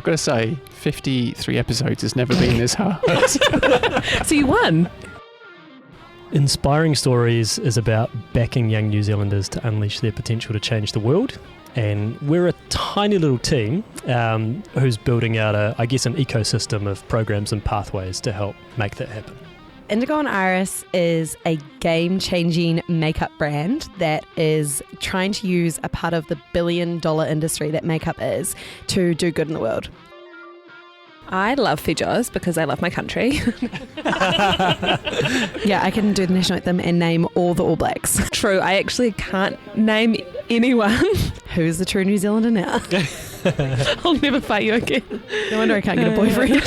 I've got to say, 53 episodes has never been this hard. So you won. Inspiring Stories is about backing young New Zealanders to unleash their potential to change the world. And we're a tiny little team who's building out, an ecosystem of programs and pathways to help make that happen. Indigo and Iris is a game-changing makeup brand that is trying to use a part of the billion-dollar industry that makeup is to do good in the world. I love Fijos because I love my country. Yeah, I can do the national anthem and name all the All Blacks. True, I actually can't name anyone. Who's the true New Zealander now? I'll never fight you again. No wonder I can't get a boyfriend.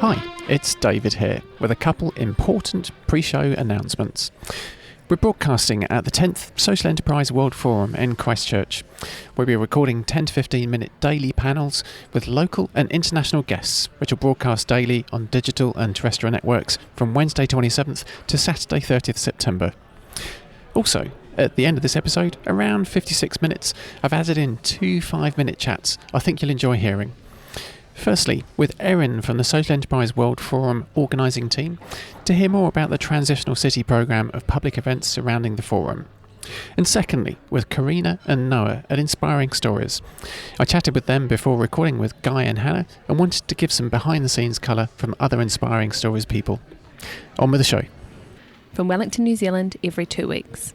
Hi, it's David here with a couple important pre-show announcements. We're broadcasting at the 10th Social Enterprise World Forum in Christchurch, where we're recording 10 to 15 minute daily panels with local and international guests, which will broadcast daily on digital and terrestrial networks from Wednesday 27th to Saturday 30th September. Also, at the end of this episode, around 56 minutes, I've added in 2 5-minute chats I think you'll enjoy hearing. Firstly, with Erin from the Social Enterprise World Forum organising team to hear more about the Transitional City programme of public events surrounding the forum. And secondly, with Carina and Noa at Inspiring Stories. I chatted with them before recording with Guy and Hannah and wanted to give some behind-the-scenes colour from other Inspiring Stories people. On with the show. From Wellington, New Zealand, every 2 weeks.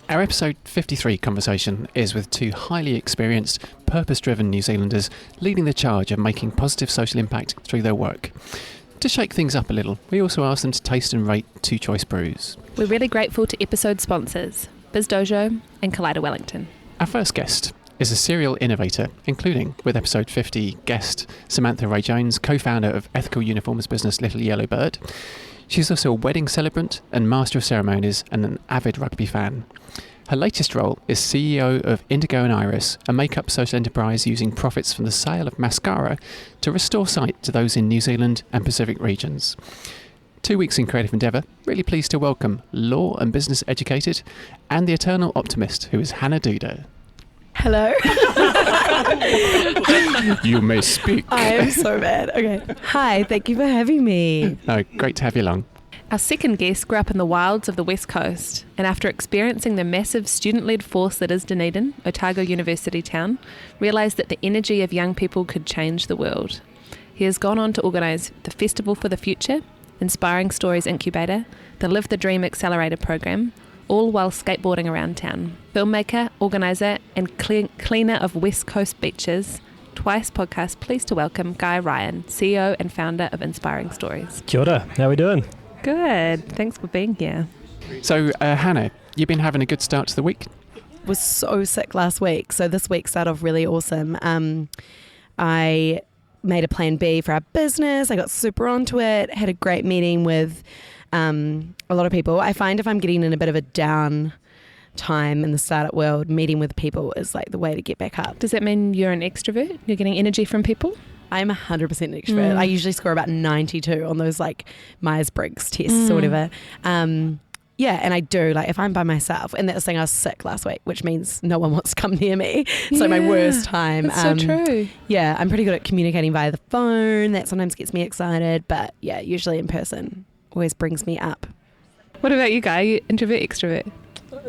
Our episode 53 conversation is with 2 highly experienced, purpose-driven New Zealanders leading the charge of making positive social impact through their work. To shake things up a little, we also asked them to taste and rate 2 choice brews. We're really grateful to episode sponsors, Biz Dojo and Collider Wellington. Our first guest is a serial innovator, including, with episode 50, guest Samantha Ray Jones, co-founder of ethical uniforms business Little Yellow Bird. She's also a wedding celebrant and master of ceremonies and an avid rugby fan. Her latest role is CEO of Indigo and Iris, a makeup social enterprise using profits from the sale of mascara to restore sight to those in New Zealand and Pacific regions. 2 weeks in creative endeavour, really pleased to welcome law and business educated and the eternal optimist who is Hannah Duda. Hello. You may speak. I am so bad. Okay. Hi, thank you for having me. No, great to have you along. Our second guest grew up in the wilds of the West Coast, and after experiencing the massive student-led force that is Dunedin, Otago University town, realised that the energy of young people could change the world. He has gone on to organise the Festival for the Future, Inspiring Stories Incubator, the Live the Dream Accelerator program, all while skateboarding around town. Filmmaker, organiser and cleaner of West Coast beaches, twice podcast pleased to welcome Guy Ryan, CEO and founder of Inspiring Stories. Kia ora, how are we doing? Good, thanks for being here. So, Hannah, you've been having a good start to the week? Was so sick last week, so this week started off really awesome. I made a plan B for our business. I got super onto it, had a great meeting with a lot of people. I find if I'm getting in a bit of a down time in the startup world, meeting with people is like the way to get back up. Does that mean you're an extrovert? You're getting energy from people? I'm 100% an extrovert. I usually score about 92 on those like Myers-Briggs tests or whatever. Yeah, and I do, like if I'm by myself, and that's the thing, I was sick last week, which means no one wants to come near me. So my worst time. That's so true. Yeah, I'm pretty good at communicating via the phone. That sometimes gets me excited, but yeah, usually in person always brings me up. What about you, Guy? You introvert, extrovert?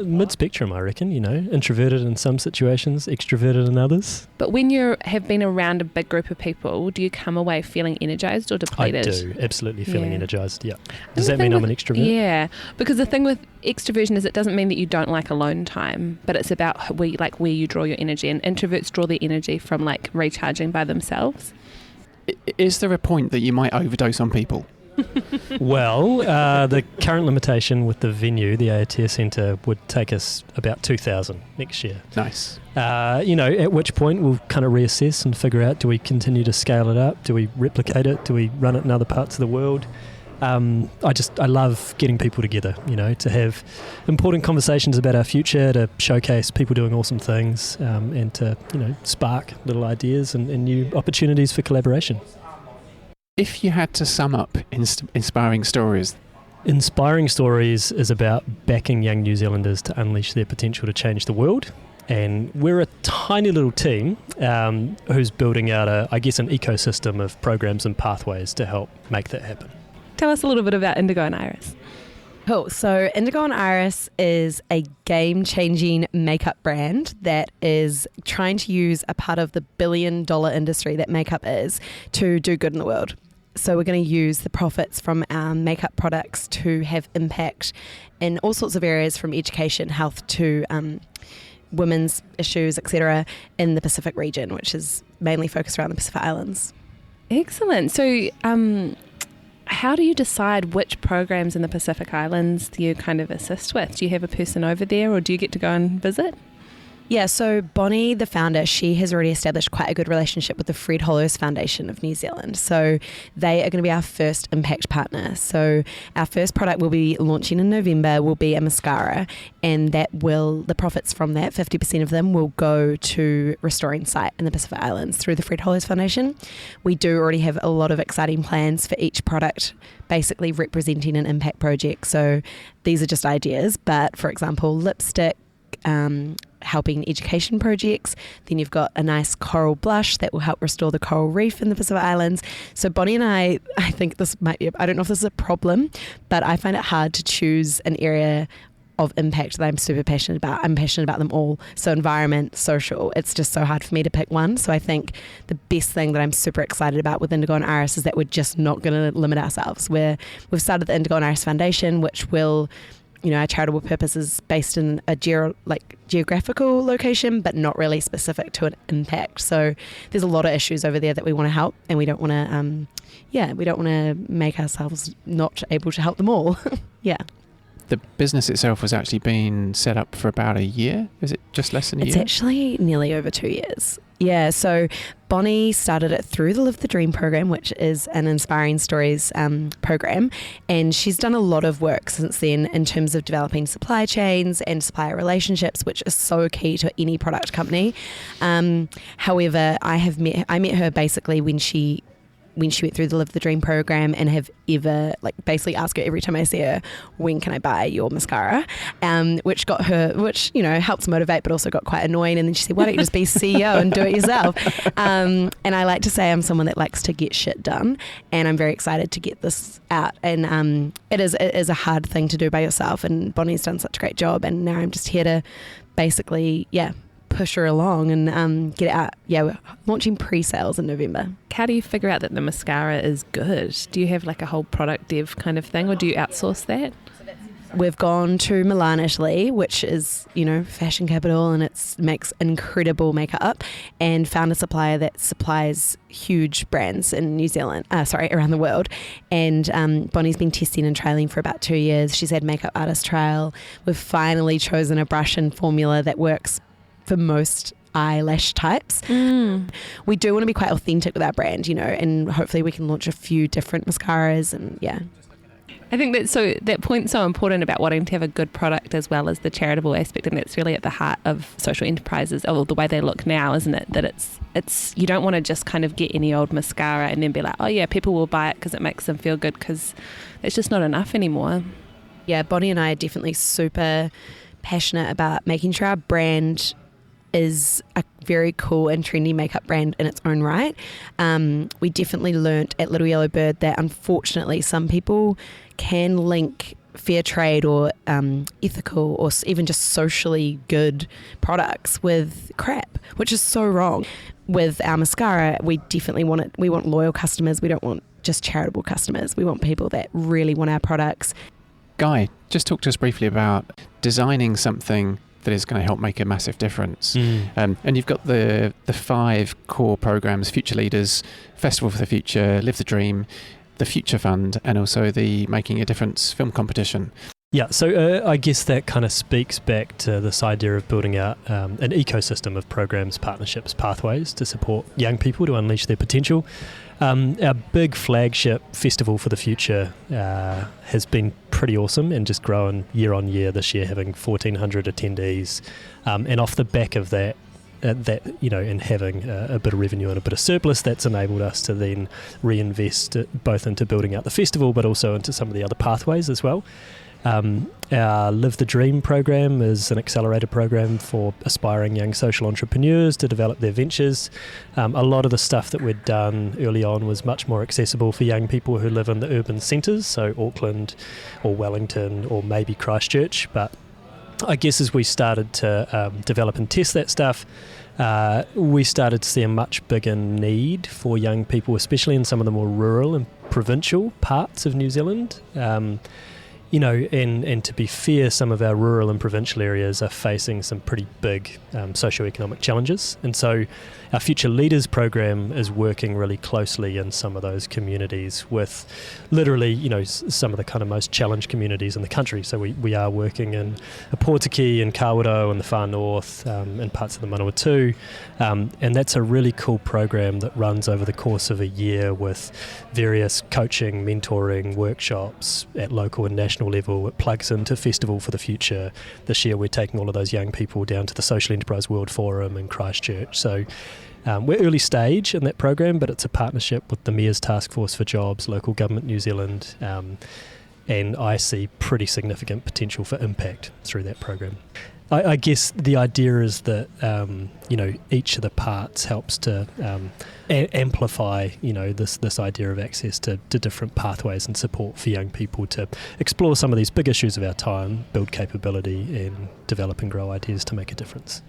Mid-spectrum, I reckon, introverted in some situations, extroverted in others. But when you have been around a big group of people, do you come away feeling energised or depleted? I do, absolutely feeling energised, yeah. And Does that mean I'm an extrovert? Yeah, because the thing with extroversion is it doesn't mean that you don't like alone time, but it's about where you draw your energy, and introverts draw their energy from like recharging by themselves. Is there a point that you might overdose on people? Well, the current limitation with the venue, the AOTS Centre, would take us about 2,000 next year. Nice. At which point we'll kind of reassess and figure out, do we continue to scale it up? Do we replicate it? Do we run it in other parts of the world? I love getting people together, to have important conversations about our future, to showcase people doing awesome things, and to, spark little ideas and new opportunities for collaboration. If you had to sum up Inspiring Stories. Inspiring Stories is about backing young New Zealanders to unleash their potential to change the world. And we're a tiny little team who's building out, an ecosystem of programs and pathways to help make that happen. Tell us a little bit about Indigo and Iris. Cool. So Indigo and Iris is a game-changing makeup brand that is trying to use a part of the billion-dollar industry that makeup is to do good in the world. So we're going to use the profits from our makeup products to have impact in all sorts of areas, from education, health to women's issues, etc., in the Pacific region, which is mainly focused around the Pacific Islands. Excellent. So how do you decide which programs in the Pacific Islands do you kind of assist with? Do you have a person over there, or do you get to go and visit? Yeah, so Bonnie, the founder, she has already established quite a good relationship with the Fred Hollows Foundation of New Zealand. So they are going to be our first impact partner. So our first product we'll be launching in November will be a mascara, and the profits from that, 50% of them, will go to restoring sight in the Pacific Islands through the Fred Hollows Foundation. We do already have a lot of exciting plans for each product, basically representing an impact project. So these are just ideas, but for example, lipstick, helping education projects. Then you've got a nice coral blush that will help restore the coral reef in the Pacific Islands. So Bonnie and I think this might be, I don't know if this is a problem, but I find it hard to choose an area of impact that I'm super passionate about. I'm passionate about them all. So environment, social, it's just so hard for me to pick one. So I think the best thing that I'm super excited about with Indigo and Iris is that we're just not going to limit ourselves. We've started the Indigo and Iris Foundation, which will, our charitable purpose is based in a geographical location, but not really specific to an impact. So there's a lot of issues over there that we want to help, and we don't want to, make ourselves not able to help them all. Yeah. The business itself has actually been set up for about a year. Is it just less than a year? It's actually nearly over 2 years. Yeah, so Bonnie started it through the Live the Dream program, which is an inspiring stories program, and she's done a lot of work since then in terms of developing supply chains and supplier relationships, which is so key to any product company. However, I met her basically when she went through the Live the Dream program, and have ever basically ask her every time I see her, when can I buy your mascara? Which helps motivate, but also got quite annoying. And then she said, why don't you just be CEO and do it yourself? And I like to say I'm someone that likes to get shit done, and I'm very excited to get this out. And it is a hard thing to do by yourself, and Bonnie's done such a great job, and now I'm just here to basically, push her along and get it out. Yeah, we're launching pre-sales in November. How do you figure out that the mascara is good? Do you have a whole product dev kind of thing, or do you outsource that? We've gone to Milan, Italy, which is, fashion capital, and it makes incredible makeup, and found a supplier that supplies huge brands in New Zealand, around the world. And Bonnie's been testing and trialing for about 2 years. She's had makeup artist trial. We've finally chosen a brush and formula that works for most eyelash types. We do want to be quite authentic with our brand, and hopefully we can launch a few different mascaras, and I think that point's so important about wanting to have a good product as well as the charitable aspect, and that's really at the heart of social enterprises, or the way they look now, isn't it? That it's you don't want to just kind of get any old mascara and then be like, oh yeah, people will buy it because it makes them feel good, because it's just not enough anymore. Yeah, Bonnie and I are definitely super passionate about making sure our brand is a very cool and trendy makeup brand in its own right. We definitely learnt at Little Yellow Bird that unfortunately some people can link fair trade or ethical or even just socially good products with crap, which is so wrong. With our mascara, we definitely we want loyal customers. We don't want just charitable customers. We want people that really want our products. Guy, just talk to us briefly about designing something that is going to help make a massive difference. And you've got the 5 core programs: Future Leaders, Festival for the Future, Live the Dream, the Future Fund, and also the Making a Difference film competition. Yeah, so I guess that kind of speaks back to this idea of building out an ecosystem of programs, partnerships, pathways to support young people to unleash their potential. Our big flagship Festival for the Future has been pretty awesome and just growing year on year, this year having 1,400 attendees. And off the back of that, and having a bit of revenue and a bit of surplus, that's enabled us to then reinvest both into building out the festival, but also into some of the other pathways as well. Our Live the Dream program is an accelerator program for aspiring young social entrepreneurs to develop their ventures. A lot of the stuff that we'd done early on was much more accessible for young people who live in the urban centres, so Auckland or Wellington or maybe Christchurch. But I guess as we started to develop and test that stuff, we started to see a much bigger need for young people, especially in some of the more rural and provincial parts of New Zealand. And to be fair, some of our rural and provincial areas are facing some pretty big socioeconomic challenges. And so our Future Leaders program is working really closely in some of those communities with literally, some of the kind of most challenged communities in the country. So we are working in Pōtiki and Kawerau and the far north and parts of the Manawatu. And that's a really cool program that runs over the course of a year with various coaching, mentoring, workshops at local and national level. It plugs into Festival for the Future. This year we're taking all of those young people down to the Social Enterprise World Forum in Christchurch. So we're early stage in that program, but it's a partnership with the Mayor's Task Force for Jobs, Local Government New Zealand, and I see pretty significant potential for impact through that program. I guess the idea is that each of the parts helps to amplify this idea of access to different pathways and support for young people to explore some of these big issues of our time, build capability, and develop and grow ideas to make a difference.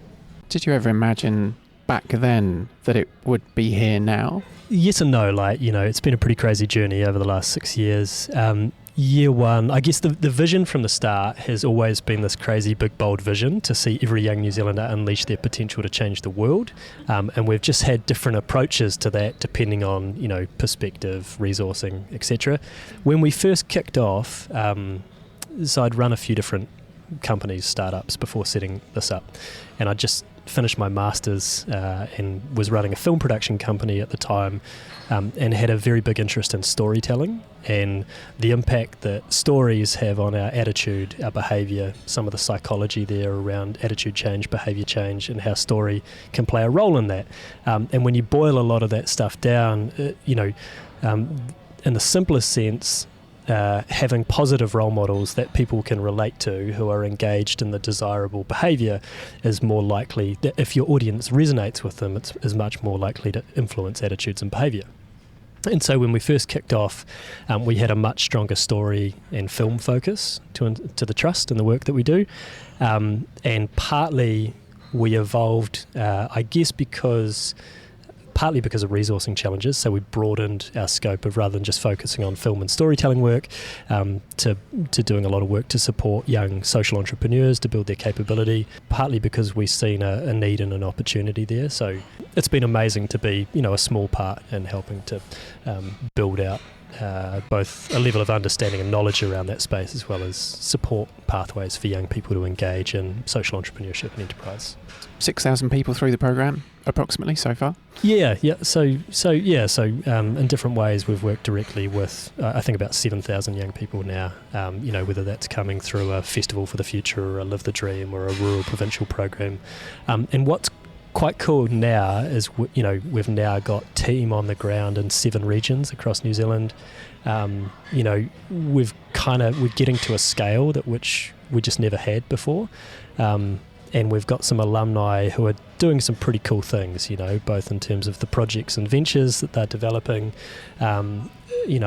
Did you ever imagine back then that it would be here now? Yes and no. It's been a pretty crazy journey over the last 6 years. Year one, I guess the vision from the start has always been this crazy, big, bold vision to see every young New Zealander unleash their potential to change the world. And we've just had different approaches to that depending on, perspective, resourcing, etc. When we first kicked off, so I'd run a few different companies, startups, before setting this up. And I just finished my master's and was running a film production company at the time, and had a very big interest in storytelling and the impact that stories have on our attitude, our behaviour, some of the psychology there around attitude change, behaviour change, and how story can play a role in that. And when you boil a lot of that stuff down, in the simplest sense, having positive role models that people can relate to who are engaged in the desirable behaviour is more likely that if your audience resonates with them, is much more likely to influence attitudes and behaviour. And so when we first kicked off, we had a much stronger story and film focus to the trust and the work that we do. And partly we evolved, I guess partly because of resourcing challenges, so we broadened our scope of, rather than just focusing on film and storytelling work, to doing a lot of work to support young social entrepreneurs to build their capability, partly because we've seen a need and an opportunity there. So it's been amazing to be a small part in helping to build out both a level of understanding and knowledge around that space, as well as support pathways for young people to engage in social entrepreneurship and enterprise. 6,000 people through the programme, approximately, so far? Yeah. So in different ways, we've worked directly with, I think, about 7,000 young people now, whether that's coming through a Festival for the Future or a Live the Dream or a rural provincial program. And what's quite cool now is, we've now got team on the ground in 7 regions across New Zealand. We're getting to a scale that which we just never had before. And we've got some alumni who are doing some pretty cool things, both in terms of the projects and ventures that they're developing. A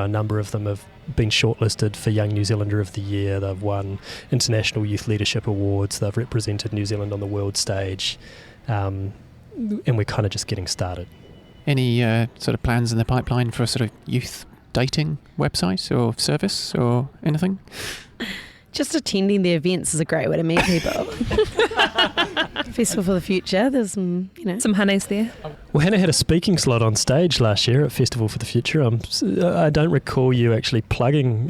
number of them have been shortlisted for Young New Zealander of the Year. They've won International Youth Leadership Awards. They've represented New Zealand on the world stage. And we're kind of just getting started. Any sort of plans in the pipeline for a sort of youth dating website or service or anything? Just attending the events is a great way to meet people. Festival for the Future, there's some honeys there. Well, Hannah had a speaking slot on stage last year at Festival for the Future. I don't recall you actually plugging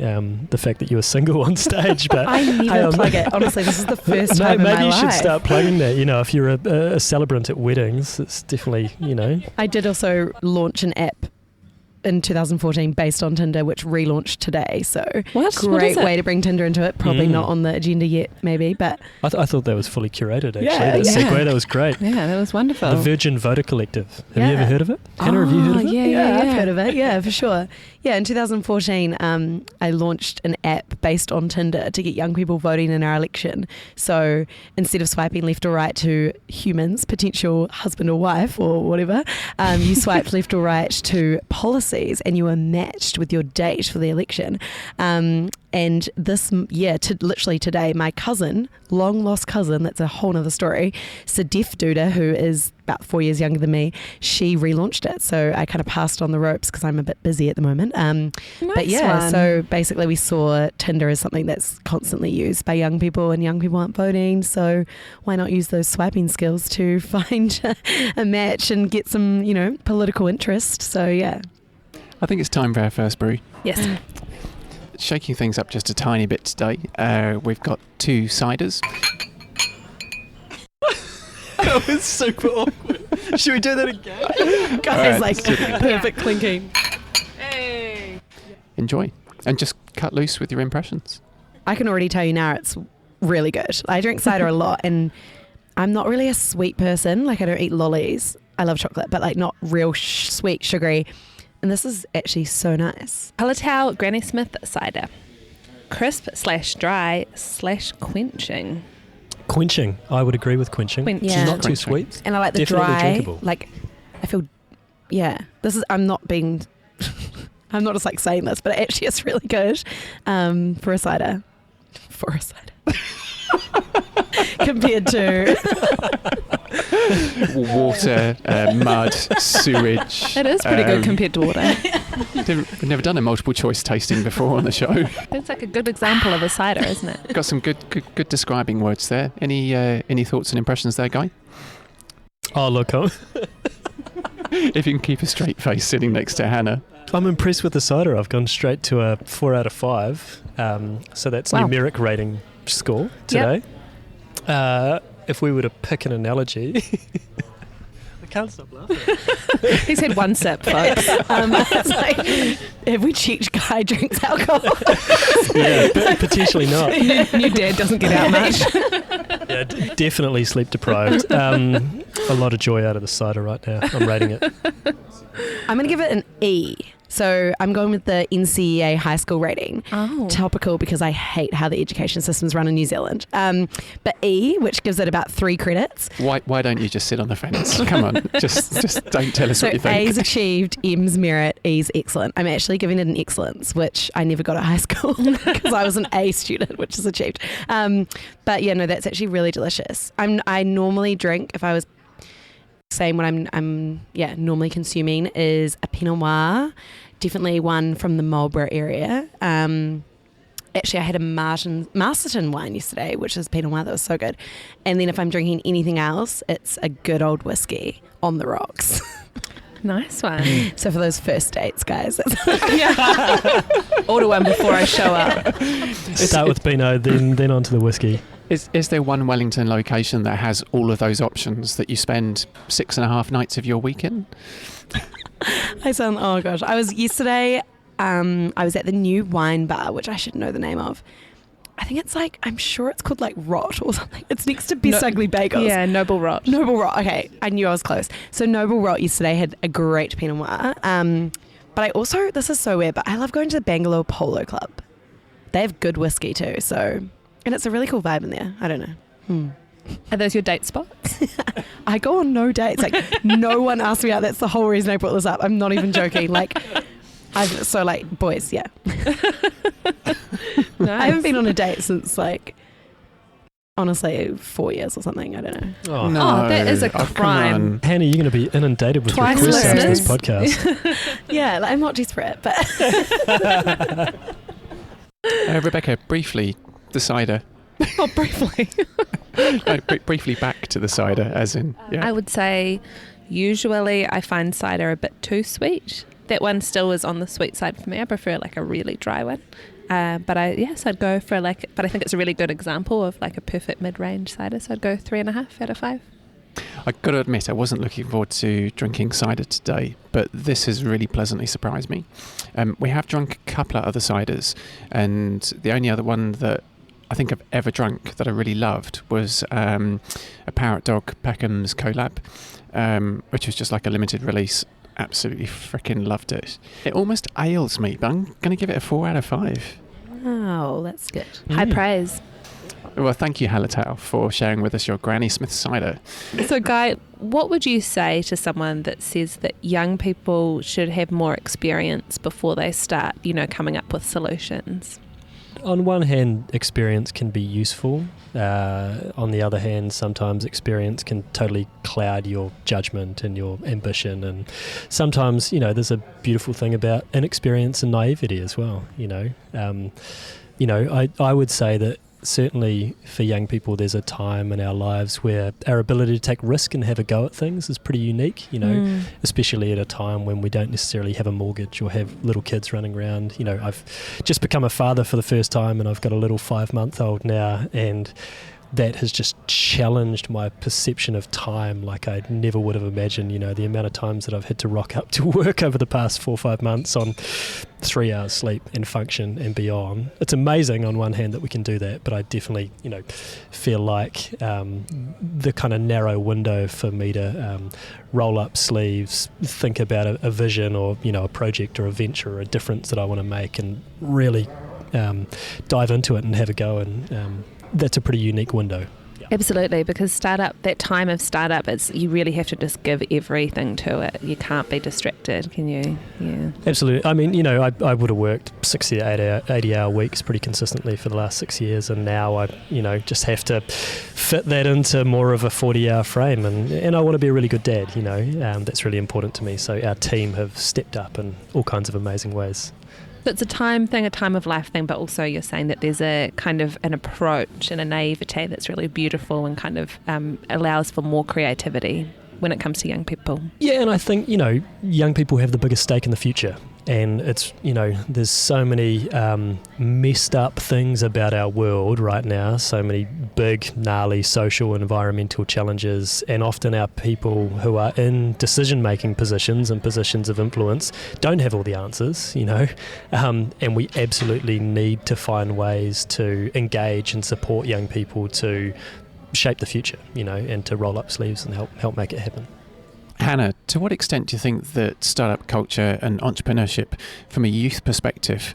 the fact that you were single on stage, but I never plug it. Honestly, this is the first time in my life. Maybe you should start plugging that. If you're a celebrant at weddings, it's definitely, I did also launch an app in 2014 based on Tinder, which relaunched today. So What great is it? way to bring Tinder into it. Probably not on the agenda yet, maybe, but I thought that was fully curated, actually. Yeah, That yeah. segue, that was great. Yeah, that was wonderful. The Virgin Voter Collective. Have you Yeah. ever heard of it? Hannah, have you heard of it? Yeah. I've heard of it. Yeah, for sure. Yeah, in 2014, I launched an app based on Tinder to get young people voting in our election. So instead of swiping left or right to humans, potential husband or wife or whatever, you swiped left or right to policies, and you were matched with your date for the election. And this year, literally today, my cousin, long lost cousin, that's a whole nother story, Sadef Duda, who is about 4 years younger than me, she relaunched it. So I kind of passed on the ropes because I'm a bit busy at the moment. But yeah, one. so basically we saw Tinder as something that's constantly used by young people, and young people aren't voting. So why not use those swiping skills to find a match and get some, political interest? So yeah. I think it's time for our first brew. Yes. Shaking things up just a tiny bit today, we've got 2 ciders. That was super awkward. Should we do that again? Guys, Alright, perfect clinking. Hey. Enjoy. And just cut loose with your impressions. I can already tell you now it's really good. I drink cider a lot, and I'm not really a sweet person. Like, I don't eat lollies. I love chocolate, but like not real sweet, sugary. And this is actually so nice. Hallertau Granny Smith cider. Crisp/dry/quenching. Quenching. I would agree with quenching. Yeah. Not too Quenching. sweet. And I like the Definitely dry, drinkable. like, I feel, I'm not being, I'm not just like saying this, but it actually is really good for a cider. For a cider. Compared to Water, mud, sewage. It is pretty good compared to water. We've never done a multiple choice tasting before on the show. It's like a good example of a cider, isn't it? Got some good describing words there. Any thoughts and impressions there, Guy? Oh, look, If you can keep a straight face sitting next to Hannah. I'm impressed with the cider. I've gone straight to a 4 out of 5. So that's Wow. numeric rating score today. If we were to pick an analogy... I can't stop laughing. He's had one sip, folks. it's like, have we checked Guy drinks alcohol? Yeah, potentially not. New dad doesn't get out much. Yeah, definitely sleep deprived. A lot of joy out of the cider right now. I'm rating it. I'm going to give it an E. So I'm going with the NCEA high school rating. Oh. Topical, because I hate how the education system's run in New Zealand. But E, which gives it about 3 credits. Why don't you just sit on the fence? Come on, just don't tell us So what you think. A's achieved, M's merit, E's excellent. I'm actually giving it an excellence, which I never got at high school because I was an A student, which is achieved. But yeah, no, that's actually really delicious. I normally drink, if I was saying what I'm normally consuming, is a Pinot Noir, definitely one from the Marlborough area. Actually, I had a Masterton wine yesterday, which is Pinot Noir, that was so good. And then if I'm drinking anything else, it's a good old whiskey on the rocks. Nice one. So for those first dates, guys, Order one before I show up. Start with Pinot, then on to the whiskey. Is there one Wellington location that has all of those options that you spend 6.5 nights of your week in? oh gosh, I was yesterday, I was at the new wine bar, which I should know the name of. I think it's like, I'm sure it's called like Rot or something. It's next to Best Ugly Bagels. Yeah, Noble Rot. Noble Rot. Okay, I knew I was close. So Noble Rot yesterday had a great Pinot Noir. But I also, this is so weird, but I love going to the Bangalore Polo Club. They have good whiskey too, so, and it's a really cool vibe in there. I don't know. Are those your date spots? I go on no dates. Like, no one asked me out. That's the whole reason I brought this up. I'm not even joking. Like, boys, yeah. Nice. I haven't been on a date since like, honestly, 4 years or something. I don't know. Oh, No. that is a come crime. on. Hannah, you're going to be inundated with Twice requests after this listeners. podcast. Yeah, like, I'm not desperate, but Rebecca, briefly, the cider. Oh, briefly. No, briefly back to the cider, as in, yeah. I would say usually I find cider a bit too sweet. That one still is on the sweet side for me. I prefer like a really dry one. So I'd go for but I think it's a really good example of like a perfect mid-range cider. So I'd go 3.5 out of 5. I've got to admit, I wasn't looking forward to drinking cider today, but this has really pleasantly surprised me. We have drunk a couple of other ciders, and the only other one that I think I've ever drunk that I really loved was a Parrot Dog Peckham's collab, which was just like a limited release. Absolutely freaking loved it. It almost ails me, but I'm going to give it a 4 out of 5. Oh, that's good. High praise. Well, thank you, Hallertau, for sharing with us your Granny Smith cider. So, Guy, what would you say to someone that says that young people should have more experience before they start, coming up with solutions? On one hand, experience can be useful. On the other hand, sometimes experience can totally cloud your judgment and your ambition. And sometimes, there's a beautiful thing about inexperience and naivety as well. I would say that certainly for young people, there's a time in our lives where our ability to take risk and have a go at things is pretty unique, especially at a time when we don't necessarily have a mortgage or have little kids running around. I've just become a father for the first time, and I've got a little 5-month-old now, and that has just challenged my perception of time like I never would have imagined. The amount of times that I've had to rock up to work over the past 4 or 5 months on 3 hours sleep and function and beyond. It's amazing on one hand that we can do that, but I definitely, feel like the kind of narrow window for me to roll up sleeves, think about a vision or, a project or a venture or a difference that I want to make, and really dive into it and have a go. And that's a pretty unique window. Absolutely, because that time of startup, you really have to just give everything to it. You can't be distracted, can you? Yeah. Absolutely. I mean, I would have worked 60 to 80-hour weeks pretty consistently for the last 6 years, and now I, just have to fit that into more of a 40-hour frame, and I want to be a really good dad, that's really important to me. So our team have stepped up in all kinds of amazing ways. So it's a time thing, a time of life thing, but also you're saying that there's a kind of an approach and a naivete that's really beautiful and kind of allows for more creativity when it comes to young people. Yeah, and I think, young people have the biggest stake in the future. And it's, there's so many messed up things about our world right now, so many big, gnarly social and environmental challenges, and often our people who are in decision-making positions and positions of influence don't have all the answers, and we absolutely need to find ways to engage and support young people to shape the future, and to roll up sleeves and help make it happen. Hannah, to what extent do you think that startup culture and entrepreneurship from a youth perspective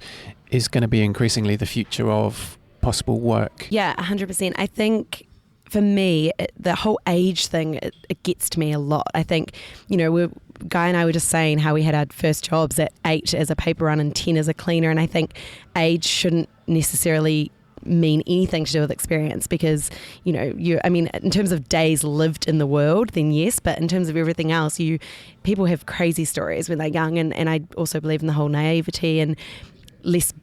is going to be increasingly the future of possible work? Yeah, 100%. I think for me, the whole age thing, it gets to me a lot. I think, Guy and I were just saying how we had our first jobs at 8 as a paper run and 10 as a cleaner. And I think age shouldn't necessarily mean anything to do with experience, because in terms of days lived in the world, then yes, but in terms of everything else, people have crazy stories when they're young, and I also believe in the whole naivety and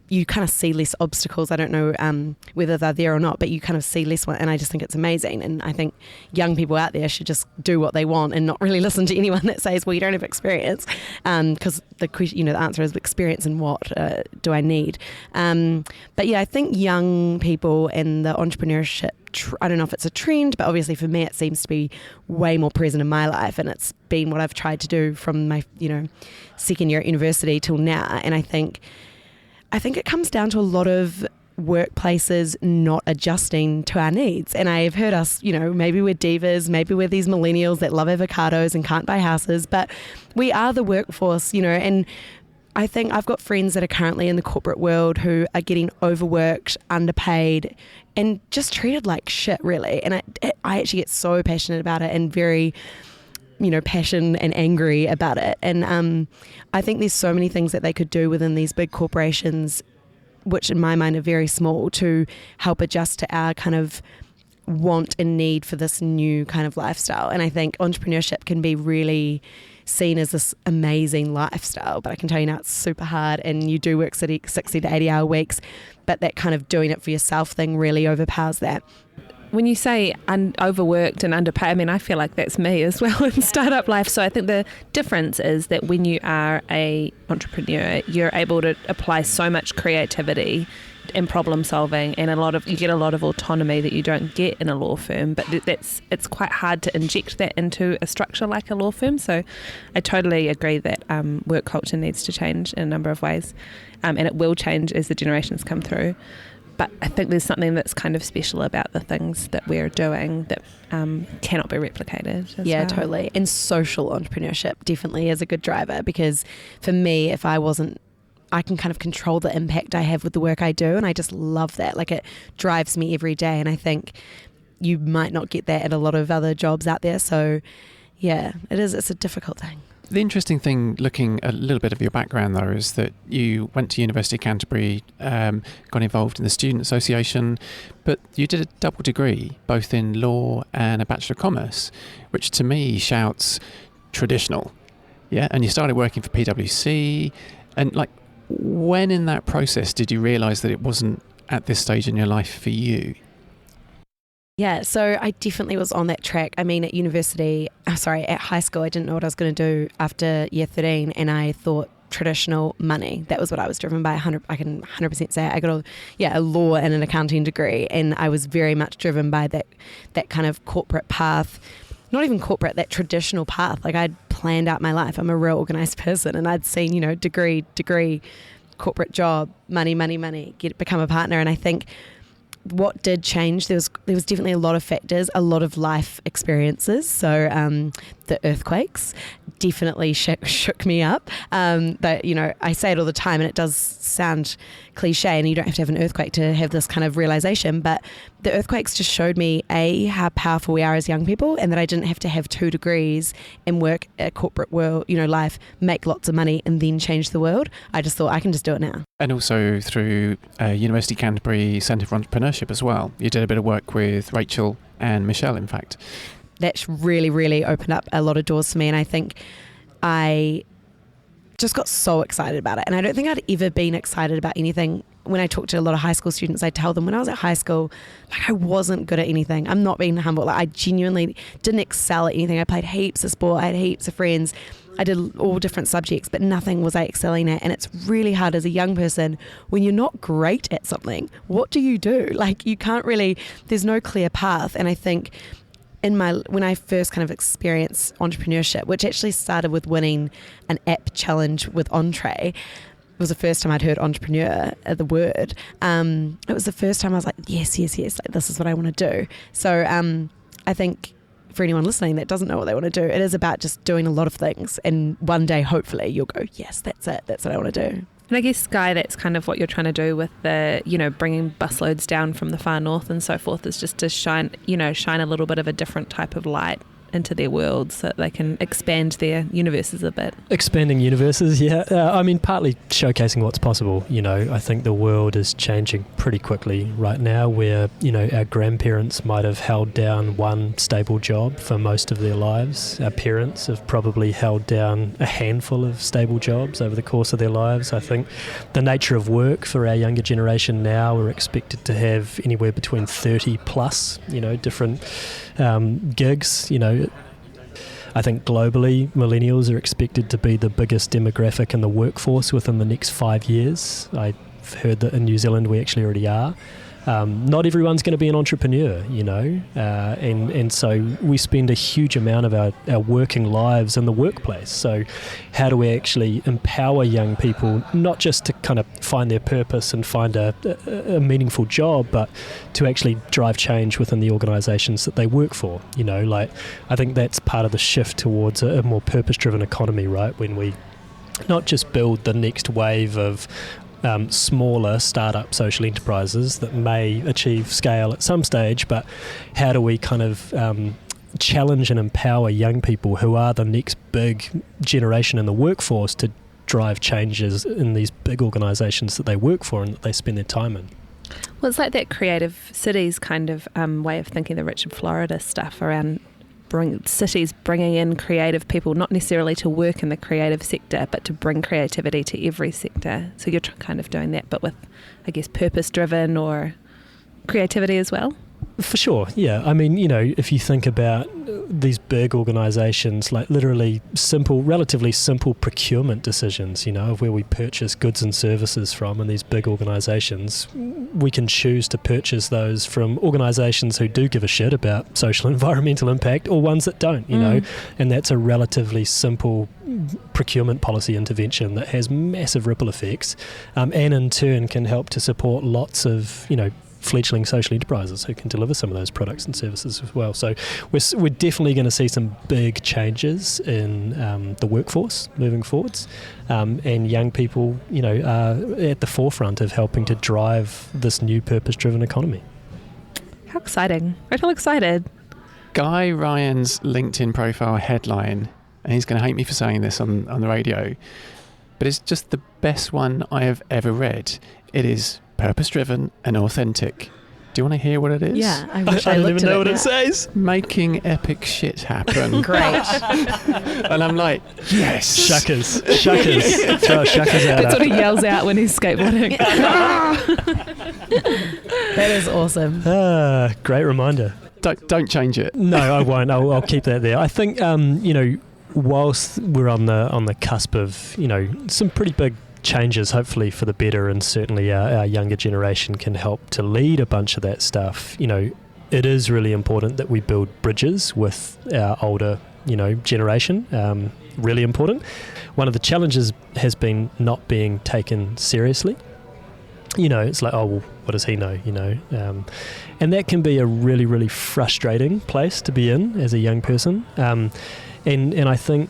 you kind of see less obstacles. I don't know whether they're there or not, but you kind of see less one, and I just think it's amazing. And I think young people out there should just do what they want and not really listen to anyone that says, well, you don't have experience, because the question, the answer is experience and what do I need? But yeah, I think young people and the entrepreneurship, I don't know if it's a trend, but obviously for me it seems to be way more present in my life, and it's been what I've tried to do from my second year at university till now. And I think it comes down to a lot of workplaces not adjusting to our needs. And I've heard us, maybe we're divas, maybe we're these millennials that love avocados and can't buy houses, but we are the workforce, and I think I've got friends that are currently in the corporate world who are getting overworked, underpaid, and just treated like shit, really. And I actually get so passionate about it and very passion and angry about it. And I think there's so many things that they could do within these big corporations, which in my mind are very small, to help adjust to our kind of want and need for this new kind of lifestyle. And I think entrepreneurship can be really seen as this amazing lifestyle, but I can tell you now it's super hard, and you do work 60 to 80-hour weeks, but that kind of doing it for yourself thing really overpowers that. When you say overworked and underpaid, I feel like that's me as well in startup life. So I think the difference is that when you are a entrepreneur, you're able to apply so much creativity and problem solving, and you get a lot of autonomy that you don't get in a law firm, but it's quite hard to inject that into a structure like a law firm. So I totally agree that work culture needs to change in a number of ways, and it will change as the generations come through. But I think there's something that's kind of special about the things that we're doing that cannot be replicated. Yeah, totally. And social entrepreneurship definitely is a good driver, because for me, if I can kind of control the impact I have with the work I do, and I just love that. Like, it drives me every day, and I think you might not get that at a lot of other jobs out there. So yeah, it's a difficult thing. The interesting thing, looking a little bit of your background though, is that you went to University of Canterbury, got involved in the Student Association, but you did a double degree, both in law and a Bachelor of Commerce, which to me shouts traditional. Yeah, and you started working for PwC, and like, when in that process did you realise that it wasn't at this stage in your life for you? Yeah, so I definitely was on that track. I mean, at high school, I didn't know what I was going to do after year 13, and I thought traditional money. That was what I was driven by. I can 100% say it. I got a law and an accounting degree, and I was very much driven by that kind of corporate path. Not even corporate, that traditional path. Like, I'd planned out my life. I'm a real organised person, and I'd seen, degree, corporate job, money, become a partner. And I think what did change, there was definitely a lot of factors, a lot of life experiences. So the earthquakes definitely shook me up. But I say it all the time, and it does sound cliche, and you don't have to have an earthquake to have this kind of realization, but the earthquakes just showed me how powerful we are as young people, and that I didn't have to have 2 degrees and work a corporate world, life, make lots of money and then change the world. I just thought, I can just do it now. And also through University of Canterbury Centre for Entrepreneurship as well. You did a bit of work with Rachel and Michelle, in fact. That's really, really opened up a lot of doors for me, and I think I just got so excited about it. And I don't think I'd ever been excited about anything. When I talk to a lot of high school students, I tell them when I was at high school, like, I wasn't good at anything. I'm not being humble. Like, I genuinely didn't excel at anything. I played heaps of sport. I had heaps of friends. I did all different subjects, but nothing was I excelling at. And it's really hard as a young person when you're not great at something. What do you do? Like, you can't really, there's no clear path. And I think when I first kind of experienced entrepreneurship, which actually started with winning an app challenge with Entree, it was the first time I'd heard entrepreneur, the word. It was the first time I was like, yes, like, this is what I want to do. So I think for anyone listening that doesn't know what they want to do, it is about just doing a lot of things, and one day hopefully you'll go, yes, that's it, that's what I want to do. And I guess, Sky, that's kind of what you're trying to do with the, bringing busloads down from the far north and so forth, is just to shine a little bit of a different type of light into their world so that they can expand their universes a bit. Expanding universes, yeah. I mean, partly showcasing what's possible. I think the world is changing pretty quickly right now, where, our grandparents might have held down one stable job for most of their lives. Our parents have probably held down a handful of stable jobs over the course of their lives. I think the nature of work for our younger generation now, we're expected to have anywhere between 30 plus, different gigs. I think globally, millennials are expected to be the biggest demographic in the workforce within the next 5 years. I've heard that in New Zealand we actually already are. Not everyone's going to be an entrepreneur, and so we spend a huge amount of our working lives in the workplace. So how do we actually empower young people, not just to kind of find their purpose and find a meaningful job, but to actually drive change within the organisations that they work for? I think that's part of the shift towards a more purpose-driven economy, right? When we not just build the next wave of smaller startup social enterprises that may achieve scale at some stage, but how do we kind of challenge and empower young people who are the next big generation in the workforce to drive changes in these big organisations that they work for and that they spend their time in? Well, it's like that creative cities kind of way of thinking, the Richard Florida stuff around cities bringing in creative people, not necessarily to work in the creative sector, but to bring creativity to every sector. So you're kind of doing that, but with, I guess, purpose-driven or creativity as well? For sure, yeah. I mean, if you think about these big organisations, like literally relatively simple procurement decisions, of where we purchase goods and services from, and these big organisations, we can choose to purchase those from organisations who do give a shit about social and environmental impact, or ones that don't, and that's a relatively simple procurement policy intervention that has massive ripple effects, and in turn can help to support lots of, fledgling social enterprises who can deliver some of those products and services as well. So we're definitely going to see some big changes in the workforce moving forwards, and young people, are at the forefront of helping to drive this new purpose-driven economy. How exciting. I feel excited. Guy Ryan's LinkedIn profile headline, and he's going to hate me for saying this on the radio, but it's just the best one I have ever read. It is purpose-driven and authentic. Do you want to hear what it is? Yeah, I wish I don't looked even know at what it it says. Making epic shit happen. Great. And I'm like, yes. Shuckers. Throw shuckers out. That's what he yells out when he's skateboarding. That is awesome. Great reminder. Don't change it. No, I won't. I'll keep that there. I think, whilst we're on the cusp of, some pretty big changes, hopefully for the better, and certainly our younger generation can help to lead a bunch of that stuff, it is really important that we build bridges with our older, generation. Really important. One of the challenges has been not being taken seriously. It's like, oh, well, what does he know, and that can be a really, really frustrating place to be in as a young person. And I think,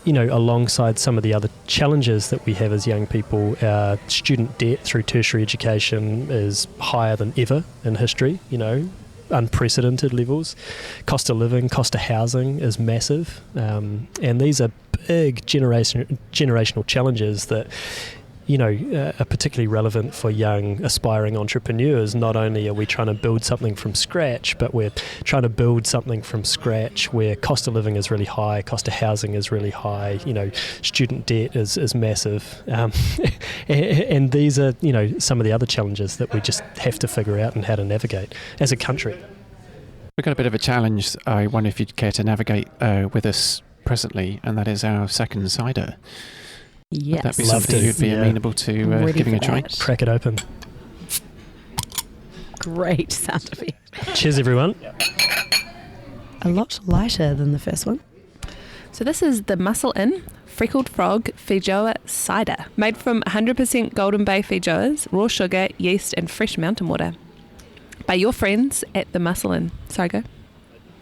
alongside some of the other challenges that we have as young people, our student debt through tertiary education is higher than ever in history, unprecedented levels. Cost of living, cost of housing is massive. And these are big generational challenges that, are particularly relevant for young aspiring entrepreneurs. Not only are we trying to build something from scratch, but we're trying to build something from scratch where cost of living is really high, cost of housing is really high, student debt is massive. And these are, some of the other challenges that we just have to figure out and how to navigate as a country. We've got a bit of a challenge. I wonder if you'd care to navigate with us presently, and that is our second cider. Yes. Would that be Love something to. you'd be Yeah. amenable to Ready giving for a try? that. Crack it open. Great sound effect. Cheers, everyone. A lot lighter than the first one. So this is the Muscle Inn Freckled Frog Feijoa Cider, made from 100% Golden Bay feijoas, raw sugar, yeast and fresh mountain water. By your friends at the Muscle Inn. Sorry, go.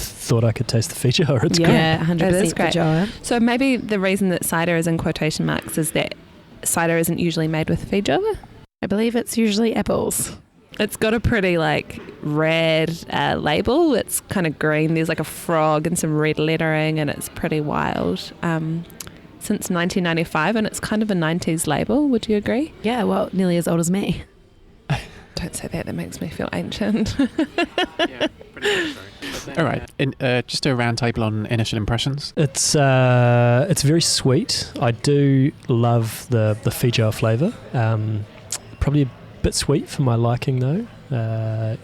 Thought I could taste the feature. It's Yeah, It 100% is great. feijoa. So maybe the reason that cider is in quotation marks is that cider isn't usually made with feijoa. I believe it's usually apples. It's got a pretty rad label. It's kind of green. There's a frog and some red lettering, and it's pretty wild. Since 1995, and it's kind of a 90s label. Would you agree? Yeah, well, nearly as old as me. Don't say that. That makes me feel ancient. Yeah, pretty much so. All right, just do a round table on initial impressions. It's very sweet. I do love the feijoa flavour. Probably a bit sweet for my liking though. Hannah,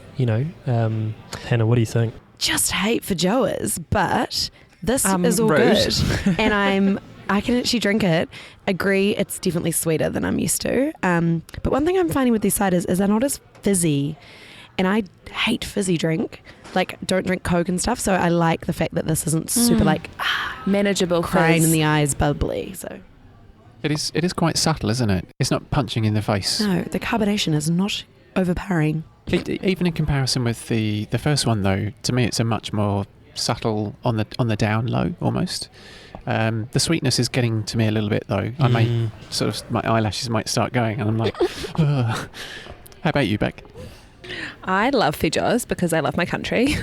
what do you think? Just hate feijoas, but this is all rude. good. And I can actually drink it. Agree, it's definitely sweeter than I'm used to. But one thing I'm finding with these ciders is they're not as fizzy. And I hate fizzy drink. Don't drink Coke and stuff. So I like the fact that this isn't super Manageable crying fizz. in the eyes, bubbly. So It is quite subtle, isn't it? It's not punching in the face. no, the carbonation is not overpowering. Even in comparison with the first one, though, to me it's a much more subtle on the down low almost. The sweetness is getting to me a little bit though. I may my eyelashes might start going, and I'm like, ugh. How about you, Beck? I love feijoas because I love my country.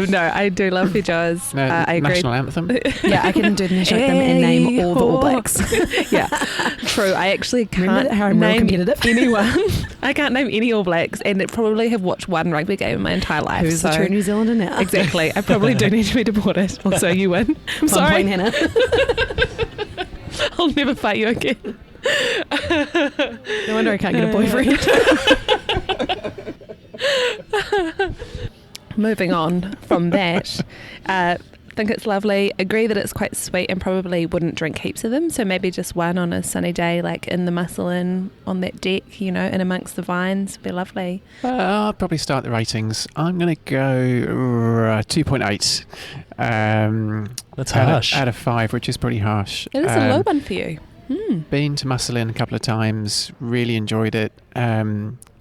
No, I do love feijoas. I agree. National anthem. Yeah, I can do the national anthem and name all the All Blacks. Yeah, true. I actually Remember can't how I'm real name competitive? anyone. I can't name any All Blacks, and probably have watched one rugby game in my entire life. Who's the so- true New Zealander now? Exactly. I probably do need to be deported. Also, you win. I'm 1 sorry. point, Hannah. I'll never fight you again. No wonder I can't get a boyfriend. moving on from that, think it's lovely. Agree that it's quite sweet and probably wouldn't drink heaps of them. So maybe just one on a sunny day, like in the muslin on that deck, in amongst the vines, would be lovely. I'll probably start the ratings. I'm going to go 2.8. That's harsh. Out of 5, which is pretty harsh. It is a low one for you. Been to Muslin a couple of times, really enjoyed it.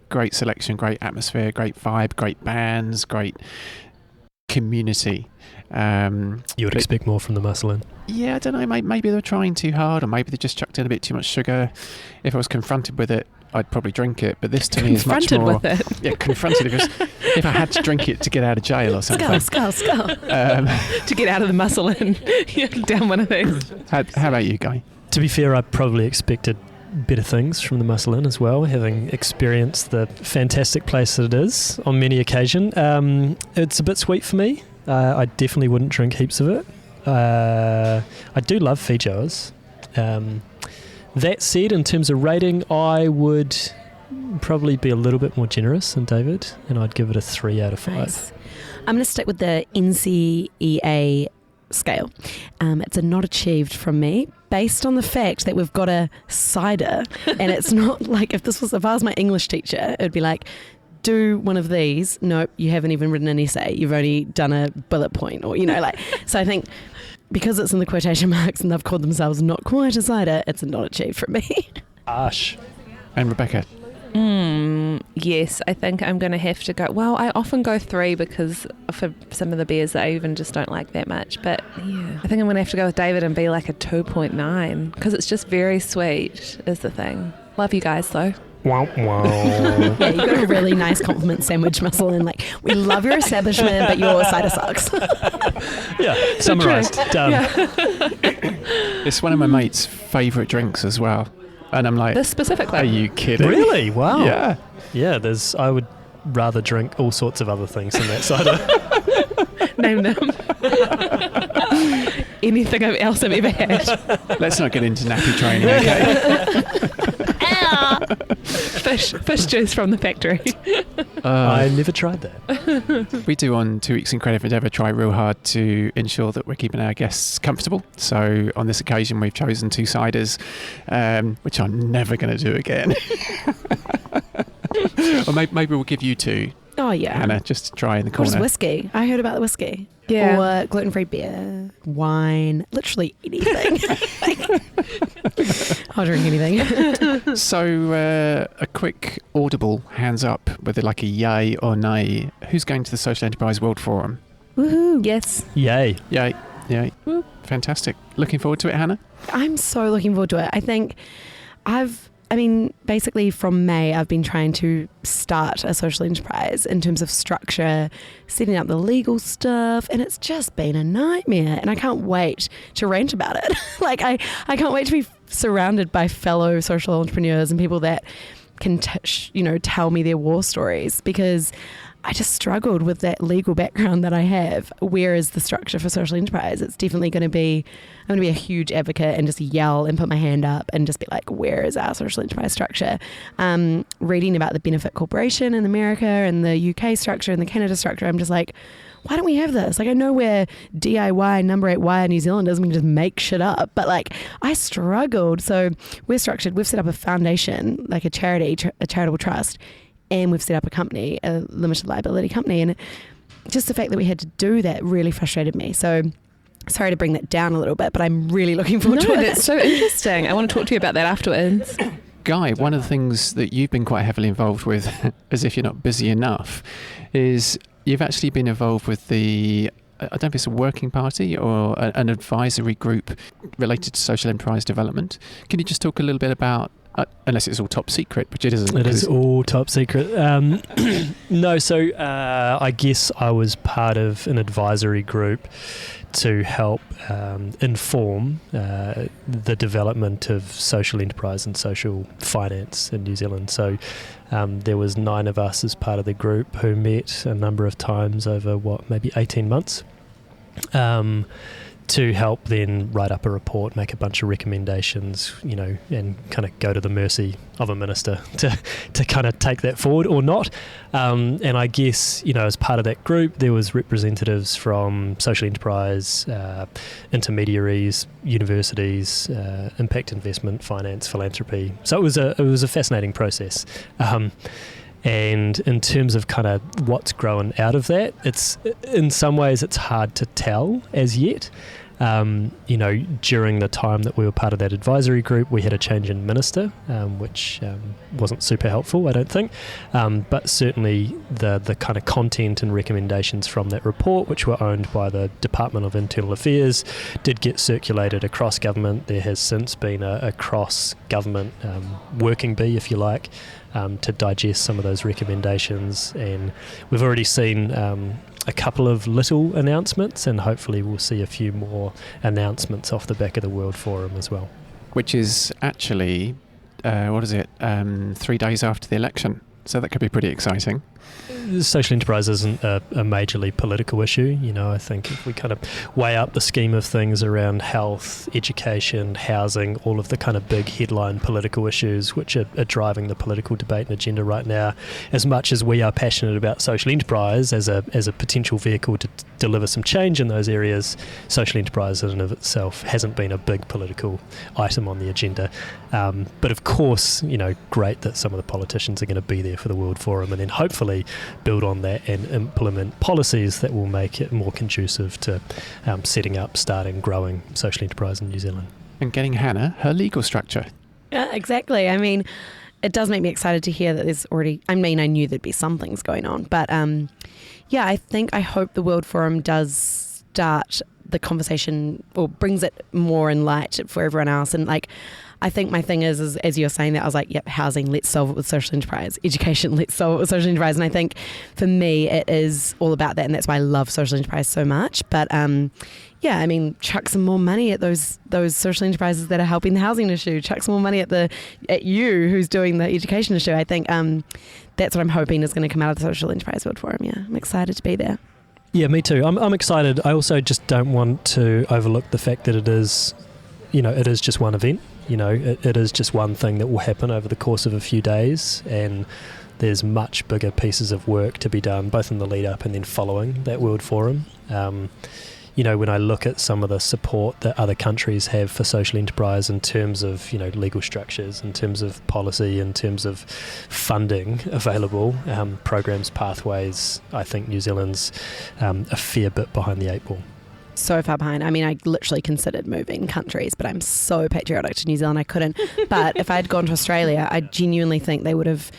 Great selection, great atmosphere, great vibe, great bands, great community. You would expect more from the muslin. Yeah, I don't know, maybe they're trying too hard, or maybe they just chucked in a bit too much sugar. If I was confronted with it, I'd probably drink it, but this to me is much more... Confronted with it? Yeah, confronted. If I had to drink it to get out of jail or something. Skull. To get out of the muslin, down one of these. How about you, Guy? To be fair, I probably expected better things from the muslin as well, having experienced the fantastic place that it is on many occasions. It's a bit sweet for me. I definitely wouldn't drink heaps of it. I do love Fijoas. That said, in terms of rating, I would probably be a little bit more generous than David, and I'd give it a 3 out of 5. Nice. I'm going to stick with the NCEA scale. It's a not achieved from me, based on the fact that we've got a cider, and it's not like if I was my English teacher, it'd be like, do one of these. Nope, you haven't even written an essay. You've only done a bullet point, or So I think because it's in the quotation marks and they've called themselves not quite a cider, it's a not achieved for me. Harsh. And Rebecca? Yes, I think I'm going to have to go. Well, I often go 3 because for some of the beers that I even just don't like that much. But yeah, I think I'm going to have to go with David and be like a 2.9 because it's just very sweet is the thing. Love you guys though. Wow. Yeah, you got a really nice compliment sandwich, Muslin. We love your establishment, but your cider sucks. Yeah, summarised. Done. Yeah. It's one of my mates' favourite drinks as well. And I'm like, this specific one. Are you kidding? Really? Wow. Yeah. Yeah, I would rather drink all sorts of other things than that cider. Name them. Anything else I've ever had. Let's not get into nappy training, okay? Fish juice from the factory. I never tried that. We do on 2 Weeks in Creative Endeavour try real hard to ensure that we're keeping our guests comfortable. So on this occasion, we've chosen 2 ciders, which I'm never going to do again. Or maybe we'll give you 2. Oh, yeah. Hannah, just to try in the Or just corner. whiskey. I heard about the whiskey. Yeah. Or gluten-free beer, wine, literally anything. I'll drink anything. So a quick audible hands up, whether like a yay or nay. Who's going to the Social Enterprise World Forum? Woohoo. Yes. Yay. Yay. Woo. Fantastic. Looking forward to it, Hannah? I'm so looking forward to it. I think basically from May, I've been trying to start a social enterprise in terms of structure, setting up the legal stuff, and it's just been a nightmare. And I can't wait to rant about it. I can't wait to be surrounded by fellow social entrepreneurs and people that can, tell me their war stories, because I just struggled with that legal background that I have. Where is the structure for social enterprise? It's definitely I'm going to be a huge advocate and just yell and put my hand up and just be like, where is our social enterprise structure? Reading about the benefit corporation in America and the UK structure and the Canada structure, I'm just like, why don't we have this? I know where DIY number 8Y in New Zealand is, we can just make shit up. But I struggled. So we're structured, we've set up a foundation, like a charity, a charitable trust, and we've set up a company, a limited liability company. And just the fact that we had to do that really frustrated me. So sorry to bring that down a little bit, but I'm really looking forward to it. That's so interesting. I want to talk to you about that afterwards. Guy, one of the things that you've been quite heavily involved with, as if you're not busy enough, is you've actually been involved with I don't know if it's a working party or an advisory group related to social enterprise development. Can you just talk a little bit about, unless it's all top secret, which it isn't. It is all top secret. No, so I guess I was part of an advisory group to help inform the development of social enterprise and social finance in New Zealand. So there was 9 of us as part of the group who met a number of times over maybe 18 months. to help then write up a report, make a bunch of recommendations, and kind of go to the mercy of a minister to kind of take that forward or not. And I guess, as part of that group, there was representatives from social enterprise, intermediaries, universities, impact investment, finance, philanthropy. So it was a fascinating process. And in terms of kind of what's grown out of that, it's in some ways it's hard to tell as yet. During the time that we were part of that advisory group, we had a change in minister, which wasn't super helpful, I don't think. But certainly the kind of content and recommendations from that report, which were owned by the Department of Internal Affairs, did get circulated across government. There has since been a cross-government working bee, if you like, to digest some of those recommendations. And we've already seen a couple of little announcements, and hopefully we'll see a few more announcements off the back of the World Forum as well. Which is actually, 3 days after the election. So that could be pretty exciting. Social enterprise isn't a majorly political issue. I think if we kind of weigh up the scheme of things around health, education, housing, all of the kind of big headline political issues which are driving the political debate and agenda right now, as much as we are passionate about social enterprise as a potential vehicle to deliver some change in those areas, social enterprise in and of itself hasn't been a big political item on the agenda. But of course, great that some of the politicians are going to be there for the World Forum, and then hopefully build on that and implement policies that will make it more conducive to setting up, starting, growing social enterprise in New Zealand. And getting Hannah her legal structure. Yeah, exactly. I mean, it does make me excited to hear that there's already, I knew there'd be some things going on, but I hope the World Forum does start the conversation or brings it more in light for everyone else. And I think my thing is as you're saying that, I was like, yep, housing, let's solve it with social enterprise. Education, let's solve it with social enterprise. And I think for me, it is all about that. And that's why I love social enterprise so much. But chuck some more money at those social enterprises that are helping the housing issue. Chuck some more money at you who's doing the education issue. I think that's what I'm hoping is going to come out of the Social Enterprise World Forum. Yeah, I'm excited to be there. Yeah, me too. I'm excited. I also just don't want to overlook the fact that it is just one event. It is just one thing that will happen over the course of a few days, and there's much bigger pieces of work to be done, both in the lead up and then following that World Forum. When I look at some of the support that other countries have for social enterprise in terms of, legal structures, in terms of policy, in terms of funding available, programs, pathways, I think New Zealand's a fair bit behind the 8 ball. So far behind. I literally considered moving countries, but I'm so patriotic to New Zealand I couldn't. But if I had gone to Australia, I genuinely think they would have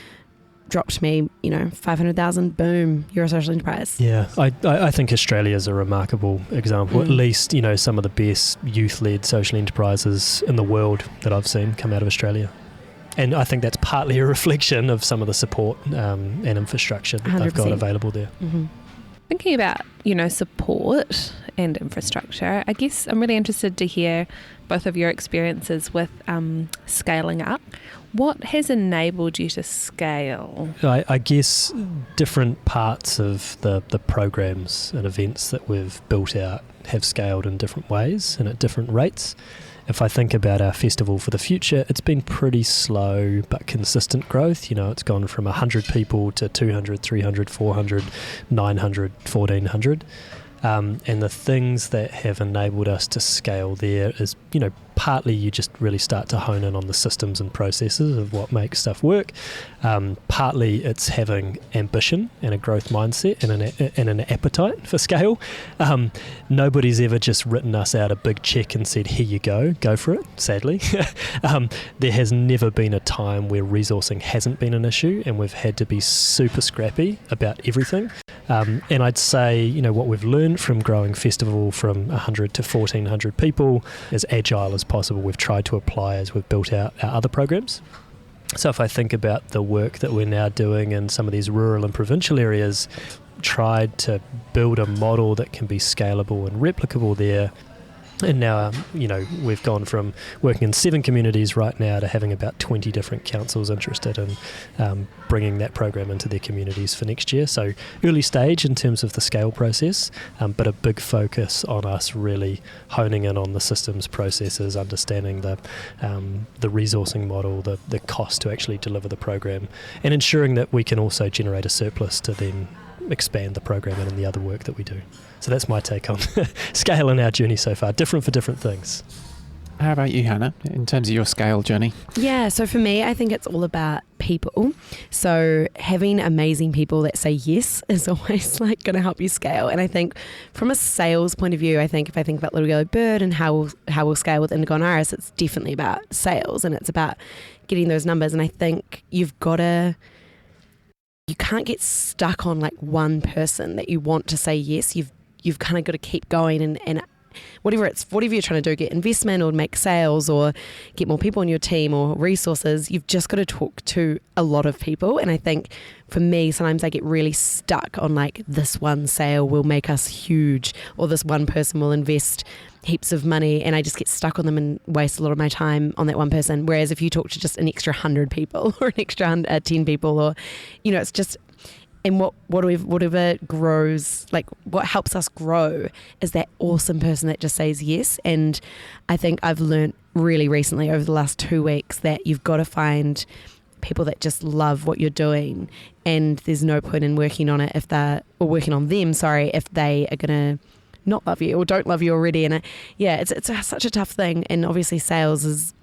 dropped me, 500,000, boom, you're a social enterprise. Yeah, I think Australia is a remarkable example. At least, some of the best youth-led social enterprises in the world that I've seen come out of Australia. And I think that's partly a reflection of some of the support and infrastructure that they've got available there. Mm-hmm. Thinking about, support and infrastructure, I guess I'm really interested to hear both of your experiences with scaling up. What has enabled you to scale? I guess different parts of the programs and events that we've built out have scaled in different ways and at different rates. If I think about our Festival for the Future, it's been pretty slow but consistent growth. It's gone from 100 people to 200, 300, 400, 900, 1,400. And the things that have enabled us to scale there is, partly you just really start to hone in on the systems and processes of what makes stuff work. Partly it's having ambition and a growth mindset and an appetite for scale. Nobody's ever just written us out a big check and said, here you go for it, sadly. There has never been a time where resourcing hasn't been an issue, and we've had to be super scrappy about everything. And I'd say, what we've learned from growing Festival from 100 to 1,400 people, as agile as possible, we've tried to apply as we've built out our other programs. So if I think about the work that we're now doing in some of these rural and provincial areas, tried to build a model that can be scalable and replicable there. And now, we've gone from working in 7 communities right now to having about 20 different councils interested in bringing that program into their communities for next year. So early stage in terms of the scale process, but a big focus on us really honing in on the systems, processes, understanding the resourcing model, the cost to actually deliver the program, and ensuring that we can also generate a surplus to then expand the program and in the other work that we do. So that's my take on scale in our journey so far, different for different things. How about you, Hannah, in terms of your scale journey? Yeah, so for me, I think it's all about people. So having amazing people that say yes is always going to help you scale. And I think from a sales point of view, I think if I think about Little Yellow Bird and how we'll scale with Indigo and Iris, it's definitely about sales and it's about getting those numbers. And I think you can't get stuck on one person that you want to say yes. You've kind of got to keep going and whatever you're trying to do, get investment or make sales or get more people on your team or resources, you've just got to talk to a lot of people. And I think for me, sometimes I get really stuck on this one sale will make us huge or this one person will invest heaps of money, and I just get stuck on them and waste a lot of my time on that one person. Whereas if you talk to just an extra 100 people or an extra 10 people, or it's just, and whatever grows, what helps us grow is that awesome person that just says yes. And I think I've learned really recently over the last 2 weeks that you've got to find people that just love what you're doing, and there's no point in working on them if they are going to not love you or don't love you already. And it's such a tough thing. And obviously sales is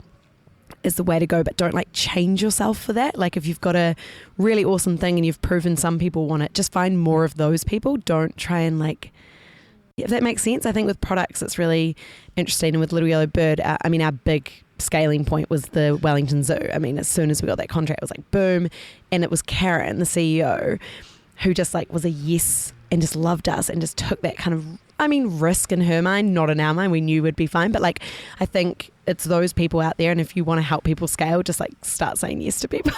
the way to go, but don't change yourself for that. If you've got a really awesome thing and you've proven some people want it, just find more of those people. Don't try and if that makes sense. I think with products it's really interesting, and with Little Yellow Bird, our big scaling point was the Wellington Zoo. As soon as we got that contract, it was boom. And it was Karen, the CEO, who just was a yes and just loved us and just took that kind of, risk in her mind, not in our mind. We knew we'd be fine. But I think it's those people out there. And if you want to help people scale, just start saying yes to people.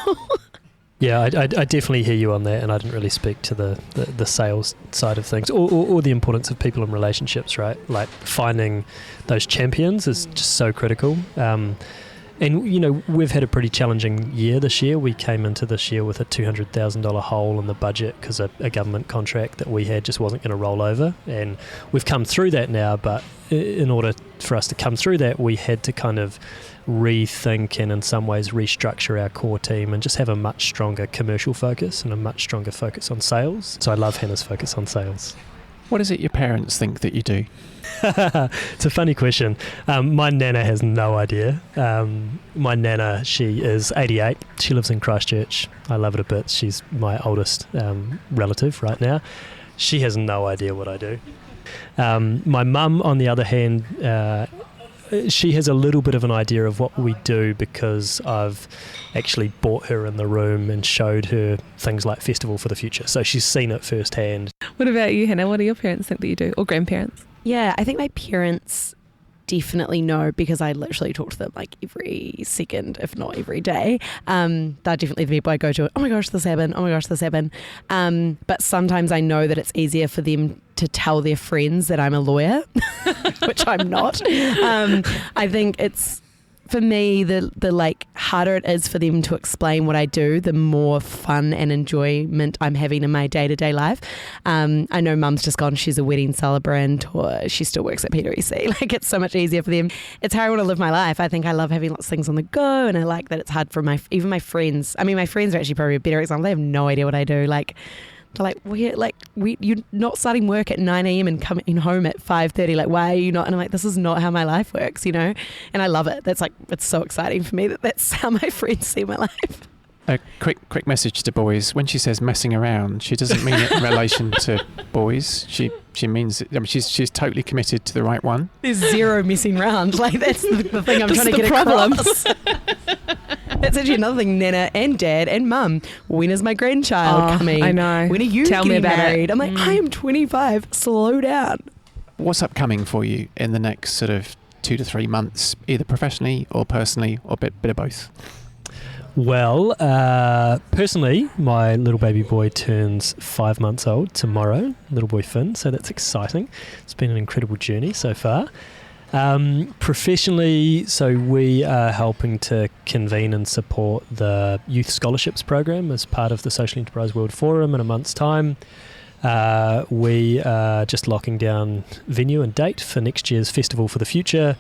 Yeah, I definitely hear you on that. And I didn't really speak to the sales side of things or the importance of people and relationships, right? Finding those champions is just so critical. And, we've had a pretty challenging year this year. We came into this year with a $200,000 hole in the budget because a government contract that we had just wasn't going to roll over. And we've come through that now, but in order for us to come through that, we had to kind of rethink and in some ways restructure our core team and just have a much stronger commercial focus and a much stronger focus on sales. So I love Hannah's focus on sales. What is it your parents think that you do? It's a funny question. My nana has no idea. My nana, she is 88. She lives in Christchurch. I love it a bit. She's my oldest relative right now. She has no idea what I do. My mum, on the other hand, she has a little bit of an idea of what we do because I've actually brought her in the room and showed her things like Festival for the Future. So she's seen it firsthand. What about you, Hannah? What do your parents think that you do? Or grandparents? Yeah, I think my parents definitely know because I literally talk to them every second, if not every day. They're definitely the people I go to. Oh my gosh, this happened. Oh my gosh, this happened. But sometimes I know that it's easier for them to tell their friends that I'm a lawyer, which I'm not. I think it's, for me, the harder it is for them to explain what I do, the more fun and enjoyment I'm having in my day-to-day life. I know mum's just gone, she's a wedding celebrant, or she still works at PwC. It's so much easier for them. It's how I want to live my life. I think I love having lots of things on the go, and I like that it's hard for even my friends. My friends are actually probably a better example. They have no idea what I do. They're you're not starting work at 9 a.m. and coming home at 5:30. Why are you not? And I'm this is not how my life works, And I love it. That's it's so exciting for me that's how my friends see my life. A quick message to boys. When she says messing around, she doesn't mean it in relation to boys. She means she's totally committed to the right one. There's zero messing around. That's the thing I'm trying to get across. That's actually another thing, Nana and Dad and Mum. When is my grandchild coming? I know. When are you getting married? I'm I am 25. Slow down. What's upcoming for you in the next sort of 2 to 3 months, either professionally or personally, or a bit of both? Well, personally, my little baby boy turns 5 months old tomorrow, little boy Finn, so that's exciting. It's been an incredible journey so far. Professionally, so we are helping to convene and support the Youth Scholarships Program as part of the Social Enterprise World Forum in a month's time. We are just locking down venue and date for next year's Festival for the Future.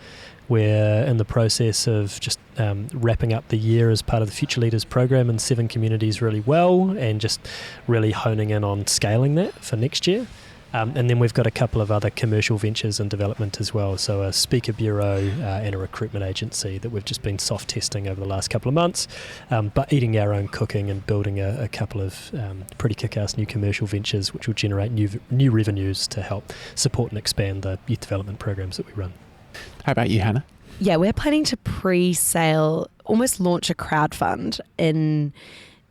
We're in the process of just wrapping up the year as part of the Future Leaders program in 7 communities really well, and just really honing in on scaling that for next year. And then we've got a couple of other commercial ventures in development as well. So a speaker bureau and a recruitment agency that we've just been soft testing over the last couple of months, but eating our own cooking and building a couple of pretty kick-ass new commercial ventures which will generate new revenues to help support and expand the youth development programs that we run. How about you, Hannah? Yeah, we're planning to pre-sale, almost launch a crowdfund in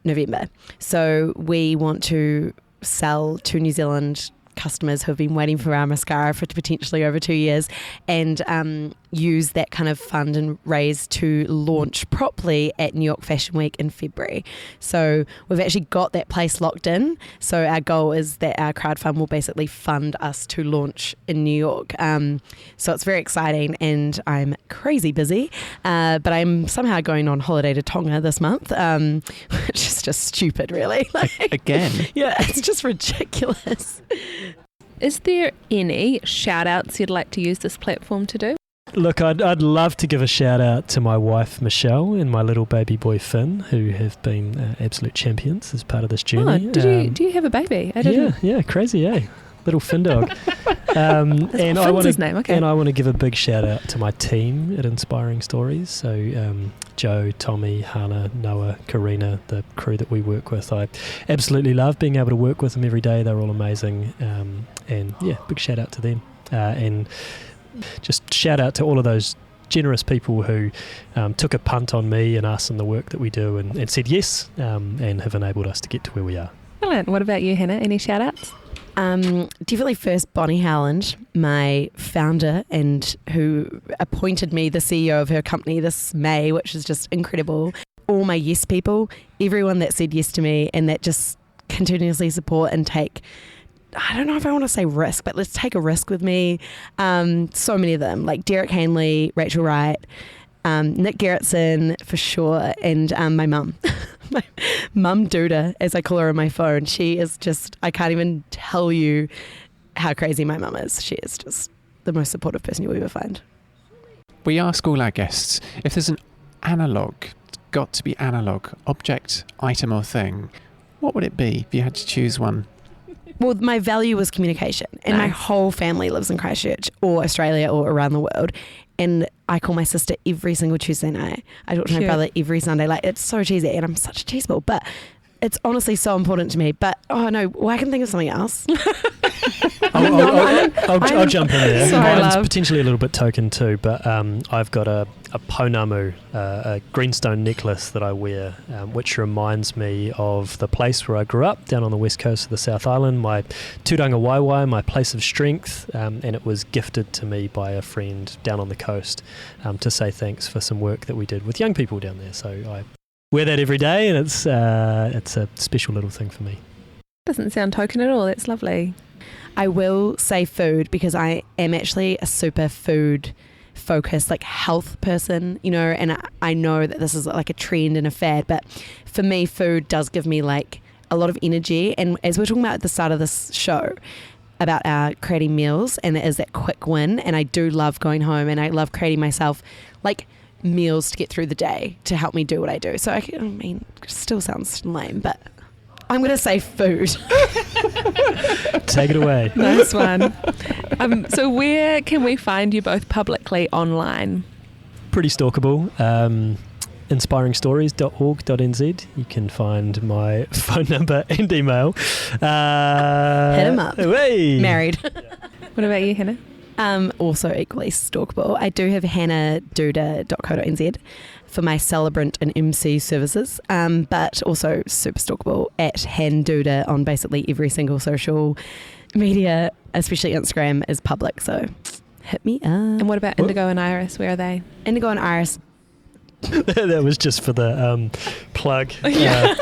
November. So we want to sell to New Zealand customers who have been waiting for our mascara for potentially over 2 years, and use that kind of fund and raise to launch properly at New York Fashion Week in February. So we've actually got that place locked in. So our goal is that our crowdfund will basically fund us to launch in New York. So it's very exciting, and I'm crazy busy, but I'm somehow going on holiday to Tonga this month, which is just stupid, really. Again? Yeah, it's just ridiculous. Is there any shout outs you'd like to use this platform to do? Look, I'd love to give a shout out to my wife Michelle and my little baby boy Finn, who have been absolute champions as part of this journey. Oh, do you have a baby? I didn't. Yeah, crazy, eh? Little Finn dog. And I want his name. Okay. And I want to give a big shout out to my team at Inspiring Stories. So Joe, Tommy, Hannah, Noa, Carina, the crew that we work with. I absolutely love being able to work with them every day. They're all amazing. And yeah, big shout out to them. And just shout out to all of those generous people who took a punt on me and us and the work that we do, and said yes, and have enabled us to get to where we are. Excellent. What about you, Hannah? Any shout outs? Definitely first Bonnie Howland, my founder, and who appointed me the CEO of her company this May, which is just incredible. All my yes people, everyone that said yes to me and that just continuously support and take, I don't know if I want to say risk, but let's take a risk with me. So many of them, like Derek Hanley, Rachel Wright, Nick Gerritsen for sure, and my mum. My mum Duda, as I call her on my phone. She is just, I can't even tell you how crazy my mum is. She is just the most supportive person you'll ever find. We ask all our guests if there's an analogue, it's got to be analogue, object, item or thing, what would it be if you had to choose one? Well, my value was communication, and my whole family lives in Christchurch or Australia or around the world. And I call my sister every single Tuesday night. I talk to my brother every Sunday. Like, it's so cheesy, and I'm such a cheeseball, but it's honestly so important to me. But, oh no, well, I can think of something else. I'll jump in there. Sorry, Mine's love. potentially a little bit token too, but I've got a pounamu, a greenstone necklace that I wear, which reminds me of the place where I grew up, down on the west coast of the South Island, my tūranga waiwai, my place of strength, and it was gifted to me by a friend down on the coast to say thanks for some work that we did with young people down there. So I wear that every day, and it's a special little thing for me. Doesn't sound token at all. That's lovely. I will say food, because I am actually a super food focused, like health person, you know, and I know that this is like a trend and a fad, but for me, food does give me like a lot of energy. And as we're talking about at the start of this show about our creating meals, and it is that quick win, and I do love going home, and I love creating myself like meals to get through the day to help me do what I do. So I mean, it still sounds lame, but I'm going to say food. Take it away. Nice one. So where can we find you both publicly online? Pretty stalkable. inspiringstories.org.nz. You can find my phone number and email. Hit him up. Hey. Married. What about you, Hannah? Also equally stalkable. I do have hannahduda.co.nz for my celebrant and MC services, but also super stalkable at handuda on basically every single social media, especially Instagram is public, so hit me up. And what about Indigo and Iris? Where are they? Indigo and Iris. That was just for the plug. Yeah.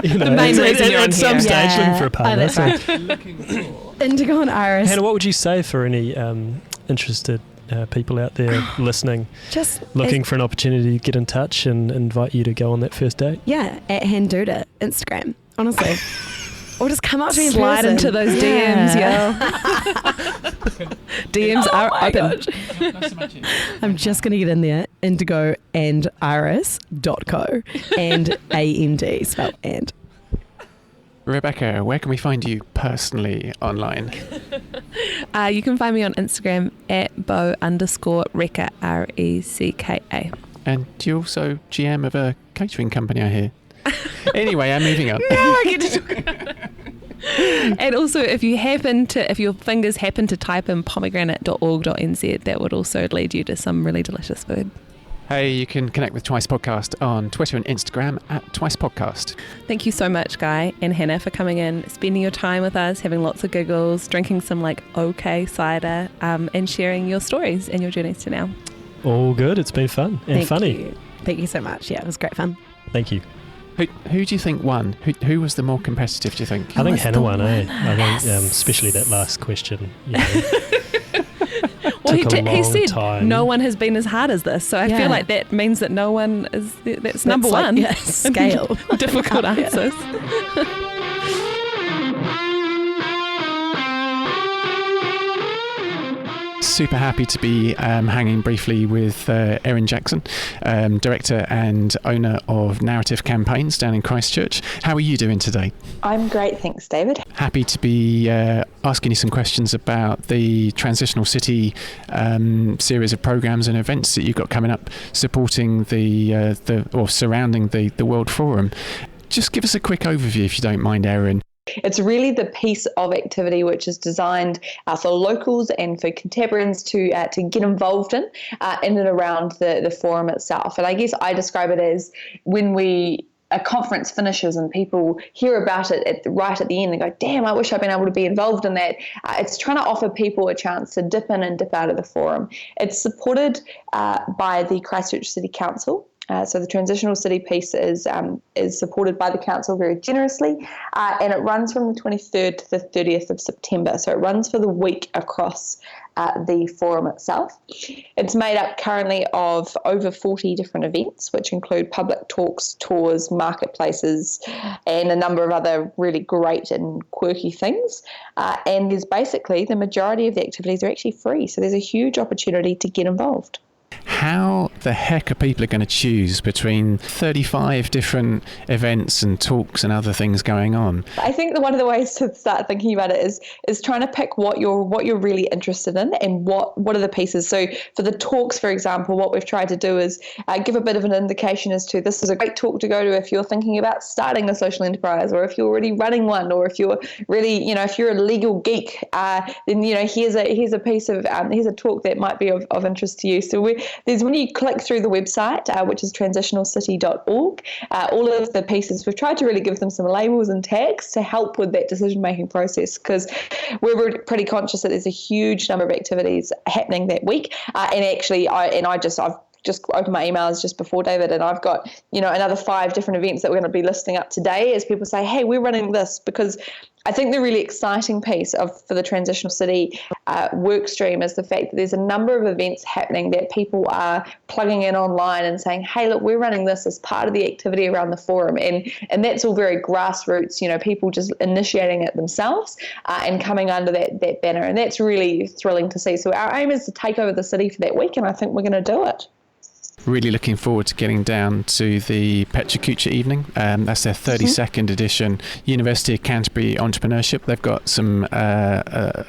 You know, The main reason you're on at some here. stage looking for a Oh, partner. that's So. right. Indigo and Iris. Hannah, what would you say for any interested people out there listening, Just looking for an opportunity to get in touch and invite you to go on that first date? Yeah, at Handuda, Instagram, honestly. Or just come up to me and slide into those DMs, yo. DMs are open. I'm just going to get in there, Indigo and Iris.co and AND, spelled and. Rebecca, where can we find you personally online? You can find me on Instagram at @bo_recka, RECKA. And you're also GM of a catering company, I hear. Anyway, I'm moving on. No, I get to talk. And also, if your fingers happen to type in pomegranate.org.nz, that would also lead you to some really delicious food. Hey, you can connect with Twice Podcast on Twitter and Instagram at Twice Podcast. Thank you so much, Guy and Hannah, for coming in, spending your time with us, having lots of giggles, drinking some okay cider, and sharing your stories and your journeys to now. All good. It's been fun and funny. Thank you so much. Yeah, it was great fun. Thank you. Who do you think won? Who was the more competitive, do you think? I think Hannah won, I think, especially that last question. Well, he said time. no one has been as hard as this, so I feel like that means that no one is. That's number one. Yeah, scale. Difficult answers. Super happy to be hanging briefly with Erin Jackson, director and owner of Narrative Campaigns down in Christchurch. How are you doing today? I'm great, thanks, David. Happy to be asking you some questions about the Transitional City series of programs and events that you've got coming up, supporting or surrounding the World Forum. Just give us a quick overview, if you don't mind, Erin. It's really the piece of activity which is designed for locals and for contemporaries to get involved in and around the forum itself. And I guess I describe it as when a conference finishes and people hear about it right at the end and go, damn, I wish I'd been able to be involved in that. It's trying to offer people a chance to dip in and dip out of the forum. It's supported by the Christchurch City Council. So the Transitional City piece is supported by the council very generously, and it runs from the 23rd to the 30th of September. So it runs for the week across the forum itself. It's made up currently of over 40 different events, which include public talks, tours, marketplaces, and a number of other really great and quirky things. And there's basically the majority of the activities are actually free. So there's a huge opportunity to get involved. How the heck are people going to choose between 35 different events and talks and other things going on? I think that one of the ways to start thinking about it is trying to pick what you're really interested in and what are the pieces. So for the talks, for example, what we've tried to do is give a bit of an indication as to this is a great talk to go to if you're thinking about starting a social enterprise, or if you're already running one, or if you're really, if you're a legal geek, then here's a piece of here's a talk that might be of interest to you. So when you click through the website, which is transitionalcity.org, all of the pieces, we've tried to really give them some labels and tags to help with that decision-making process, because we're pretty conscious that there's a huge number of activities happening that week. And actually, I've just opened my emails just before, David, and I've got, another 5 different events that we're going to be listing up today as people say, hey, we're running this, because I think the really exciting piece for the Transitional City work stream is the fact that there's a number of events happening that people are plugging in online and saying, hey, look, we're running this as part of the activity around the forum. And that's all very grassroots, people just initiating it themselves and coming under that banner. And that's really thrilling to see. So our aim is to take over the city for that week, and I think we're going to do it. Really looking forward to getting down to the Pecha Kucha evening. That's their 32nd edition University of Canterbury Entrepreneurship. They've got some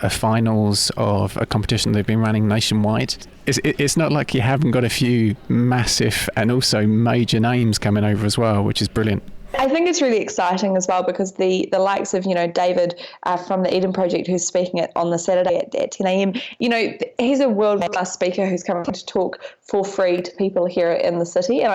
finals of a competition they've been running nationwide. It's not like you haven't got a few massive and also major names coming over as well, which is brilliant. I think it's really exciting as well, because the likes of, David from the Eden Project, who's speaking on the Saturday at 10 a.m., he's a world-class speaker who's coming to talk for free to people here in the city. And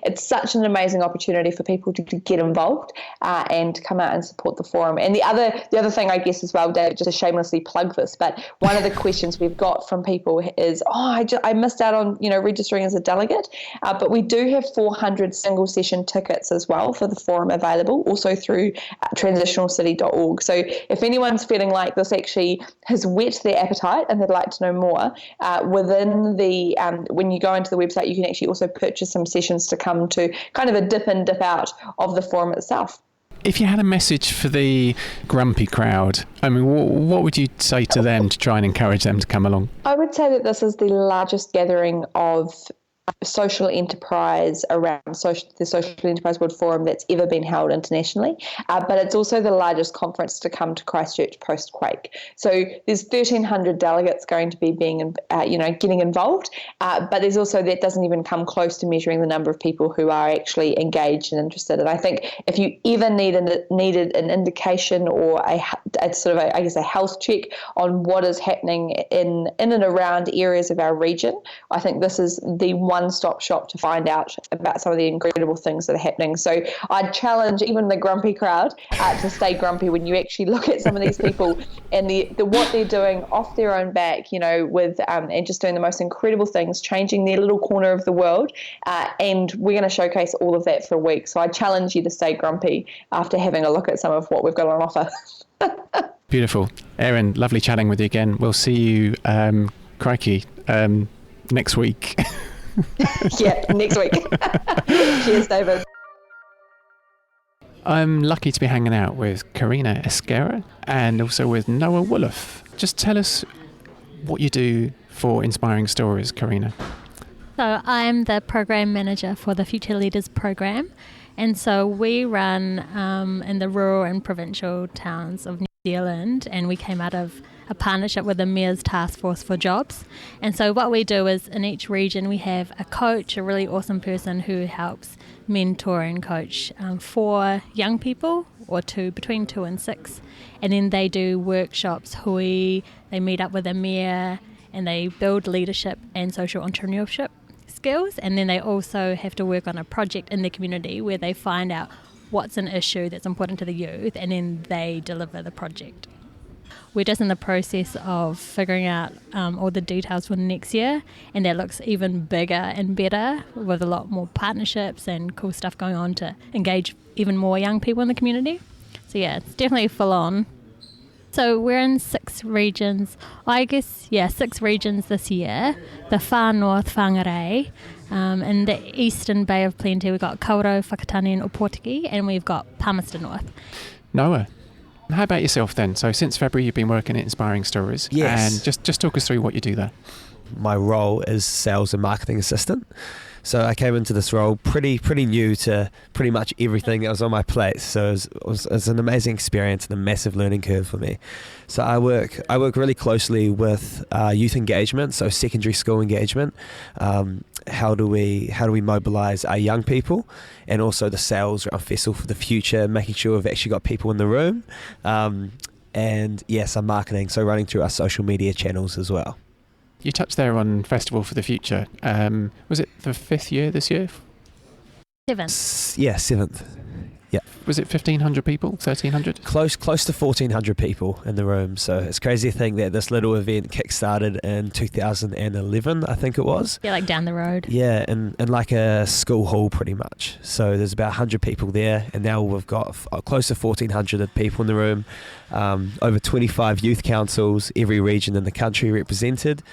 it's such an amazing opportunity for people to get involved and come out and support the forum. And the other thing, I guess, as well, David, just to shamelessly plug this, but one of the questions we've got from people is, I missed out on, registering as a delegate, but we do have 400 single session tickets as well for the forum available, also through transitionalcity.org. So if anyone's feeling like this actually has whet their appetite and they'd like to know more, within the when you go into the website, you can actually also purchase some sessions to come to kind of a dip in, dip out of the forum itself. If you had a message for the grumpy crowd, I mean, what would you say to them to try and encourage them to come along? I would say that this is the largest gathering of social enterprise around the Social Enterprise World Forum that's ever been held internationally, but it's also the largest conference to come to Christchurch post-quake. So there's 1,300 delegates going to be being, getting involved, but there's also, that doesn't even come close to measuring the number of people who are actually engaged and interested. And I think if you ever needed an indication or a health check on what is happening in and around areas of our region, I think this is the one-stop shop to find out about some of the incredible things that are happening. So I'd challenge even the grumpy crowd to stay grumpy when you actually look at some of these people and the what they're doing off their own back, with and just doing the most incredible things, changing their little corner of the world. And we're going to showcase all of that for a week. So I challenge you to stay grumpy after having a look at some of what we've got on offer. Beautiful. Erin, lovely chatting with you again. We'll see you, next week. Yeah, next week. Cheers, David. I'm lucky to be hanging out with Carina Esquera and also with Noa Wolof. Just tell us what you do for Inspiring Stories, Carina. So I'm the program manager for the Future Leaders program, and so we run in the rural and provincial towns of New Zealand, and we came out of a partnership with the Mayor's Task Force for Jobs. And so what we do is in each region we have a coach, a really awesome person who helps mentor and coach 4 young people or between 2 and 6. And then they do workshops, they meet up with the mayor and they build leadership and social entrepreneurship skills. And then they also have to work on a project in the community where they find out what's an issue that's important to the youth and then they deliver the project. We're just in the process of figuring out all the details for next year, and that looks even bigger and better with a lot more partnerships and cool stuff going on to engage even more young people in the community. So yeah, it's definitely full on. So we're in 6 regions, 6 regions this year. The far north, Whangarei, in the eastern Bay of Plenty, we've got Kauro, Whakatane and Opotiki, and we've got Palmerston North. Noa, how about yourself then? So since February you've been working at Inspiring Stories. Yes. And just talk us through what you do there. My role is sales and marketing assistant. So I came into this role pretty new to pretty much everything that was on my plate. So it was an amazing experience and a massive learning curve for me. So I work really closely with youth engagement, so secondary school engagement. How do we mobilise our young people, and also the sales around Festival for the Future, making sure we've actually got people in the room, and yes, I'm marketing, so running through our social media channels as well. You touched there on Festival for the Future. Was it the 5th year this year? 7th. Yeah, 7th. Yeah. Was it 1,500 people? 1,300? Close to 1,400 people in the room. So it's crazy to think that this little event kick-started in 2011, I think it was. Yeah, like down the road. Yeah, in like a school hall pretty much. So there's about 100 people there, and now we've got close to 1,400 people in the room, over 25 youth councils, every region in the country represented,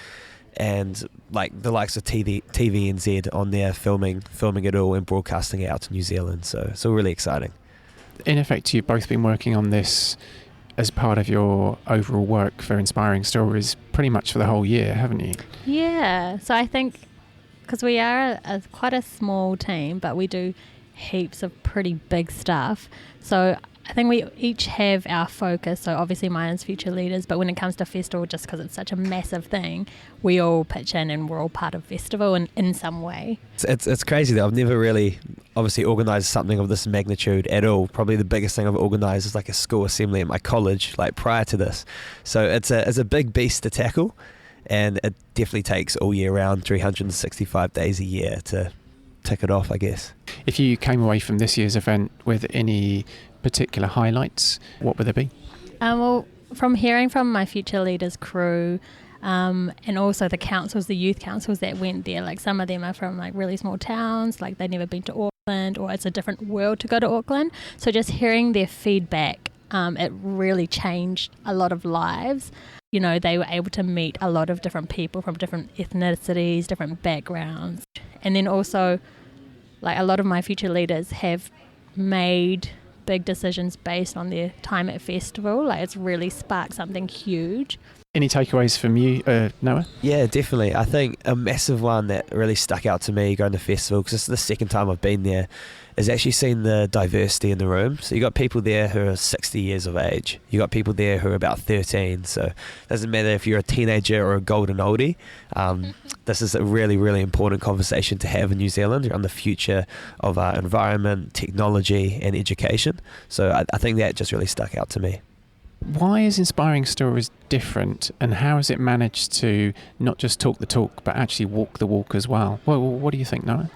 and like the likes of TVNZ on there filming it all and broadcasting it out to New Zealand. So it's all really exciting. In effect, you've both been working on this as part of your overall work for Inspiring Stories pretty much for the whole year, haven't you? Yeah, so I think because we are quite a small team, but we do heaps of pretty big stuff. So I think we each have our focus. So obviously mine is Future Leaders, but when it comes to Festival, just because it's such a massive thing, we all pitch in and we're all part of Festival in some way. It's crazy though. I've never really obviously organised something of this magnitude at all. Probably the biggest thing I've organised is like a school assembly at my college, like prior to this. So it's a big beast to tackle, and it definitely takes all year round, 365 days a year to tick it off, I guess. If you came away from this year's event with any particular highlights, what would they be? Well, from hearing from my Future Leaders crew, and also the youth councils that went there, like some of them are from like really small towns, like they'd never been to Auckland, or it's a different world to go to Auckland. So just hearing their feedback, it really changed a lot of lives. You know, they were able to meet a lot of different people from different ethnicities, different backgrounds. And then also, like, a lot of my future leaders have made big decisions based on their time at festival. Like, it's really sparked something huge. Any takeaways from you, Noah? Yeah, definitely. I think a massive one that really stuck out to me going to festival, because this is the second time I've been there, is actually seeing the diversity in the room. So you got people there who are 60 years of age. You got people there who are about 13. So it doesn't matter if you're a teenager or a golden oldie. This is a really, really important conversation to have in New Zealand around the future of our environment, technology and education. So I think that just really stuck out to me. Why is Inspiring Stories different, and how has it managed to not just talk the talk but actually walk the walk as well? Well, what do you think, Noah?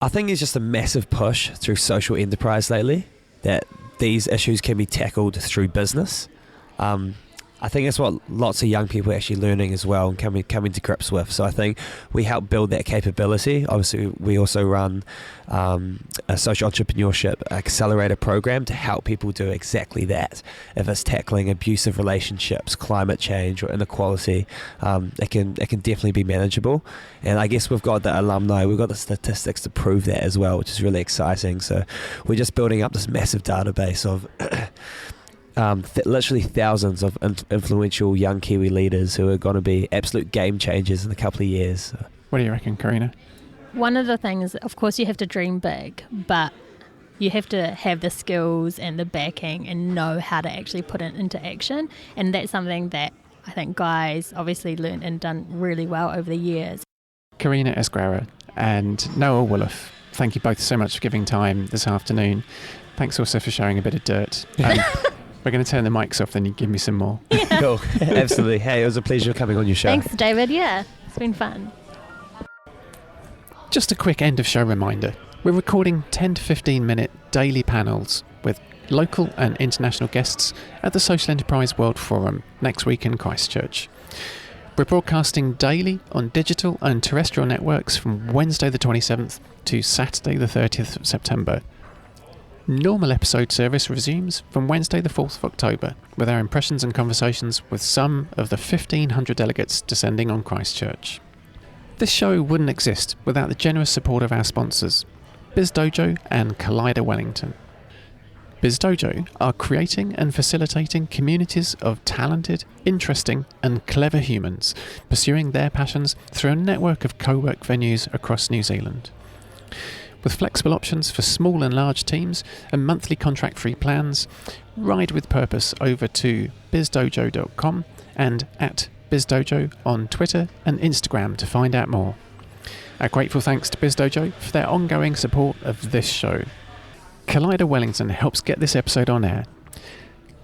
I think it's just a massive push through social enterprise lately that these issues can be tackled through business. I think that's what lots of young people are actually learning as well and coming to grips with. So I think we help build that capability. Obviously, we also run a social entrepreneurship accelerator program to help people do exactly that. If it's tackling abusive relationships, climate change or inequality, it can definitely be manageable. And I guess we've got the alumni, we've got the statistics to prove that as well, which is really exciting. So we're just building up this massive database of literally thousands of influential young Kiwi leaders who are going to be absolute game changers in a couple of years. What do you reckon, Carina? One of the things, of course, you have to dream big, but you have to have the skills and the backing and know how to actually put it into action. And that's something that I think guys obviously learned and done really well over the years. Carina Esguerra and Noah Williff, thank you both so much for giving time this afternoon. Thanks also for sharing a bit of dirt. We're going to turn the mics off, then you give me some more. Yeah. Cool. Absolutely. Hey, it was a pleasure coming on your show. Thanks, David. Yeah, it's been fun. Just a quick end of show reminder. We're recording 10 to 15 minute daily panels with local and international guests at the Social Enterprise World Forum next week in Christchurch. We're broadcasting daily on digital and terrestrial networks from Wednesday the 27th to Saturday the 30th of September. Normal episode service resumes from Wednesday the 4th of October with our impressions and conversations with some of the 1,500 delegates descending on Christchurch. This show wouldn't exist without the generous support of our sponsors, Biz Dojo and Collider Wellington. Biz Dojo are creating and facilitating communities of talented, interesting and clever humans pursuing their passions through a network of co-work venues across New Zealand. With flexible options for small and large teams and monthly contract-free plans, ride with purpose over to bizdojo.com and at bizdojo on Twitter and Instagram to find out more. Our grateful thanks to Biz Dojo for their ongoing support of this show. Collider Wellington helps get this episode on air.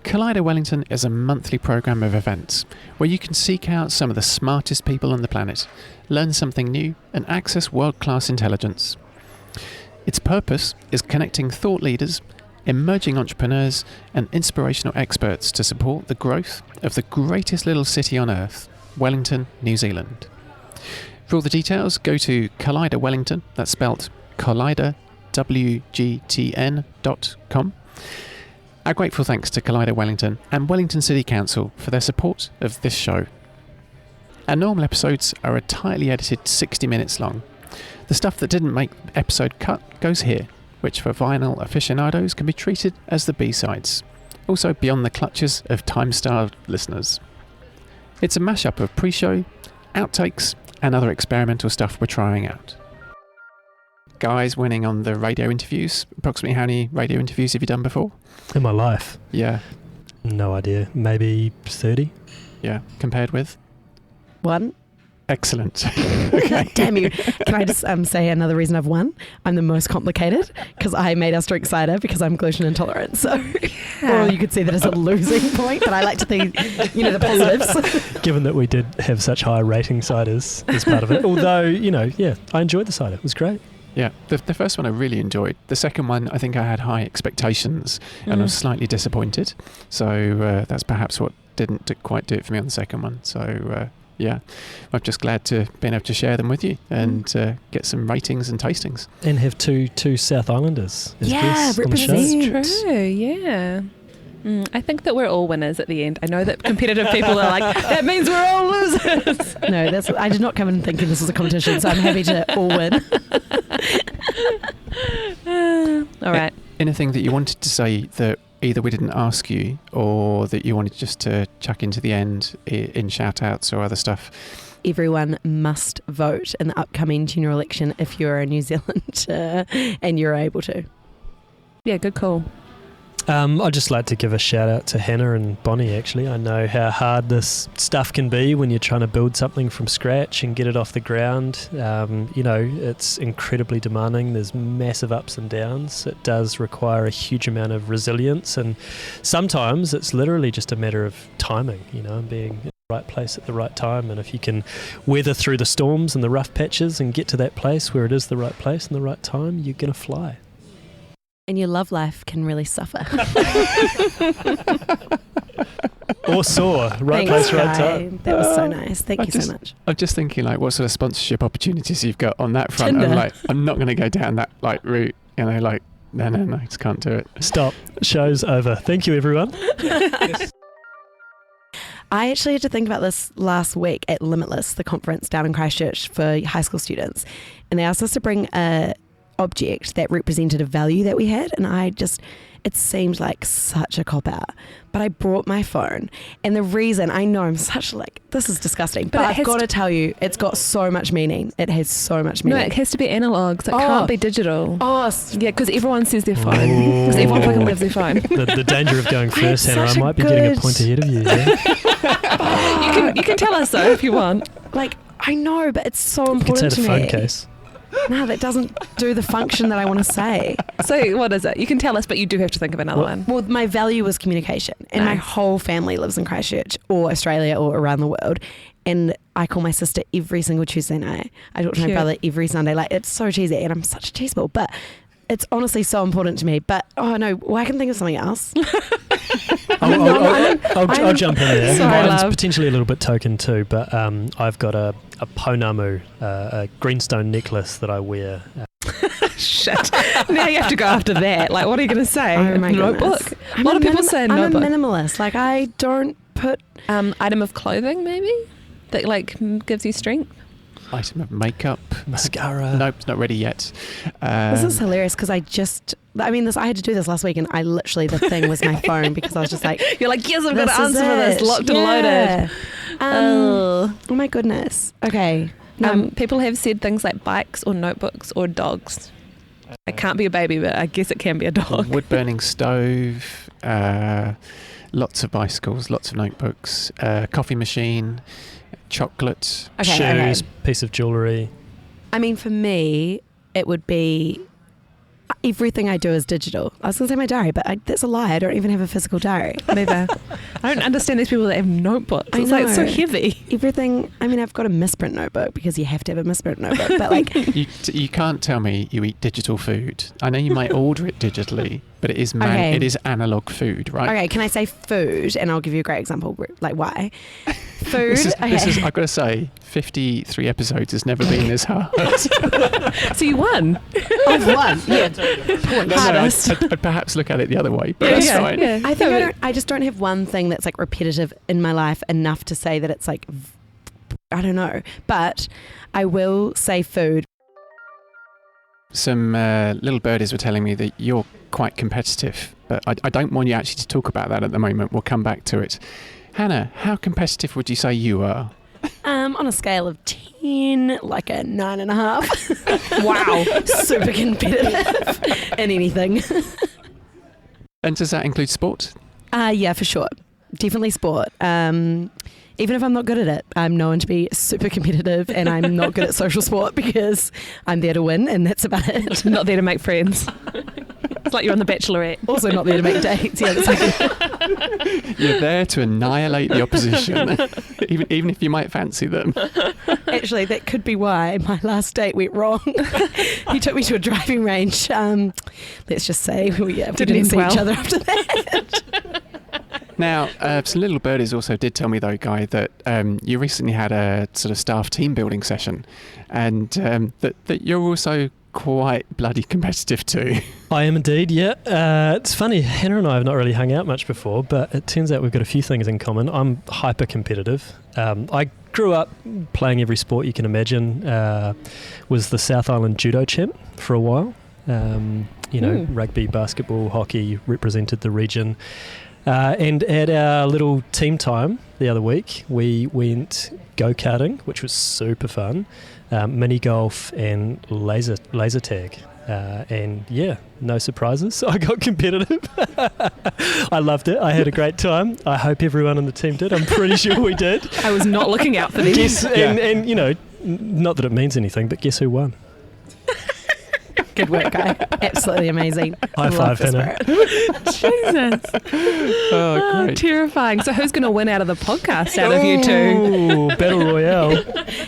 Collider Wellington is a monthly program of events where you can seek out some of the smartest people on the planet, learn something new and access world-class intelligence. Its purpose is connecting thought leaders, emerging entrepreneurs and inspirational experts to support the growth of the greatest little city on earth, Wellington, New Zealand. For all the details, go to Collider Wellington, that's spelt Collider, WGTN.com. Our grateful thanks to Collider Wellington and Wellington City Council for their support of this show. Our normal episodes are a tightly edited 60 minutes long. The stuff that didn't make episode cut goes here, which for vinyl aficionados can be treated as the B-sides, also beyond the clutches of time-starved listeners. It's a mashup of pre-show, outtakes, and other experimental stuff we're trying out. Guys winning on the radio interviews. Approximately how many radio interviews have you done before? In my life? Yeah. No idea. Maybe 30? Yeah. Compared with? 1. Excellent. Okay. Damn you. Can I just say another reason I've won? I'm the most complicated because I made us drink cider because I'm gluten intolerant. So, or you could see that as a losing point, but I like to think, the positives. Given that we did have such high rating ciders as part of it. Although, I enjoyed the cider. It was great. Yeah, the first one I really enjoyed. The second one, I think I had high expectations and I was slightly disappointed. So that's perhaps what didn't quite do it for me on the second one. So Yeah, I'm just glad to be able to share them with you and get some ratings and tastings. And have two South Islanders as Yeah, guests on the show. represent. True, yeah. I think that we're all winners at the end. I know that competitive people are like, that means we're all losers. No, I did not come in thinking this was a competition, so I'm happy to all win. All right. Anything that you wanted to say that either we didn't ask you or that you wanted just to chuck into the end in shout outs or other stuff? Everyone must vote in the upcoming general election if you're a New Zealander and you're able to. Yeah, good call. I'd just like to give a shout out to Hannah and Bonnie, actually. I know how hard this stuff can be when you're trying to build something from scratch and get it off the ground. It's incredibly demanding. There's massive ups and downs. It does require a huge amount of resilience, and sometimes it's literally just a matter of timing, being in the right place at the right time. And if you can weather through the storms and the rough patches and get to that place where it is the right place and the right time, you're going to fly. And your love life can really suffer. Or soar. Right Thanks, place, right Guy. time. That was so nice. Thank you so much. I'm just thinking, what sort of sponsorship opportunities you've got on that front. Tinder. I'm not going to go down that route. No, just can't do it. Stop. Show's over. Thank you, everyone. I actually had to think about this last week at Limitless, the conference down in Christchurch for high school students. And they asked us to bring a object that represented a value that we had, and it seemed like such a cop-out, but I brought my phone. And the reason, I know I'm such this is disgusting, but I've got to tell you, it's got so much meaning. It has so much meaning. No, it has to be analog, so it can't be digital. Oh, yeah, because everyone says their phone. Because everyone fucking loves their phone. The danger of going first, Hannah. I might be getting a point ahead of you. Yeah? You can tell us though if you want. I know, but it's so You could important say to the me. phone case. No, that doesn't do the function that I want to say. So what is it? You can tell us, but you do have to think of another one. Well, my value was communication, and my whole family lives in Christchurch or Australia or around the world. And I call my sister every single Tuesday night. I talk to my brother every Sunday. It's so cheesy, and I'm such a cheeseball, but it's honestly so important to me. But I can think of something else. I'll jump in there. Sorry, Mine's love. potentially a little bit token too, but I've got a pounamu, a greenstone necklace that I wear. Shit. Now you have to go after that. What are you going to say? Oh my notebook. goodness. A lot of people say notebook. I'm a minimalist. I don't put item of clothing maybe that gives you strength. Item of makeup. Mascara. Nope, it's not ready yet. This is hilarious because I had to do this last week, and the thing was my phone because I was just like, You're like, yes, I've got this an is answer for this, it. locked and loaded. Oh my goodness. Okay. People have said things like bikes or notebooks or dogs. It can't be a baby, but I guess it can be a dog. Wood burning stove, lots of bicycles, lots of notebooks, coffee machine, chocolate, shoes, piece of jewellery. For me, it would be everything I do is digital. I was going to say my diary, but that's a lie. I don't even have a physical diary. Neither. I don't understand these people that have notebooks. It's it's so heavy. Everything. I've got a misprint notebook because you have to have a misprint notebook. But you can't tell me you eat digital food. I know you might order it digitally, but it is it is analog food, right? Okay, can I say food? And I'll give you a great example. Why? Food. This is I've got to say, 53 episodes has never been this hard. So you won. I've won. Yeah. I'd perhaps look at it the other way, but that's fine. Yeah. I just don't have one thing that's repetitive in my life enough to say that it's I don't know. But I will say food. Some little birdies were telling me that you're quite competitive, but I don't want you actually to talk about that at the moment. We'll come back to it. Hannah, how competitive would you say you are? On a scale of 10, a 9.5. Wow. Super competitive in anything. And does that include sport? Yeah, for sure. Definitely sport. Even if I'm not good at it, I'm known to be super competitive, and I'm not good at social sport because I'm there to win, and that's about it. Not there to make friends. It's like you're on The Bachelorette. Also not there to make dates. Yeah, that's You're there to annihilate the opposition, even if you might fancy them. Actually, that could be why my last date went wrong. He took me to a driving range. Let's just say we didn't see each other after that. Now, some little birdies also did tell me, though, Guy, that you recently had a sort of staff team building session, and that you're also quite bloody competitive too. I am indeed, yeah. It's funny, Hannah and I have not really hung out much before, but it turns out we've got a few things in common. I'm hyper competitive. I grew up playing every sport you can imagine. Was the South Island judo champ for a while. Rugby, basketball, hockey, represented the region. And at our little team time the other week, we went go-karting, which was super fun, mini golf and laser tag. And yeah, no surprises. I got competitive. I loved it. I had a great time. I hope everyone on the team did. I'm pretty sure we did. I was not looking out for this. Guess, and not that it means anything, but guess who won? Good work, Guy. Absolutely amazing. High five, Hannah. Jesus. Oh, great. Terrifying. So who's going to win out of the podcast out of you two? Ooh, Battle Royale.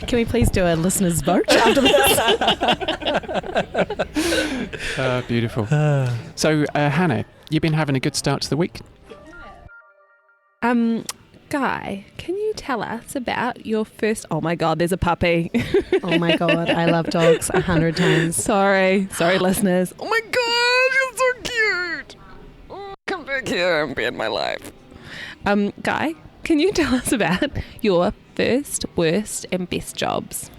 Can we please do a listener's vote after this? Beautiful. So, Hannah, you've been having a good start to the week? Guy, can you tell us about your first... Oh my God, there's a puppy. Oh my God, I love dogs 100 times. Sorry, listeners. Oh my God, you're so cute. Oh, come back here and be in my life. Guy, can you tell us about your first, worst and best jobs?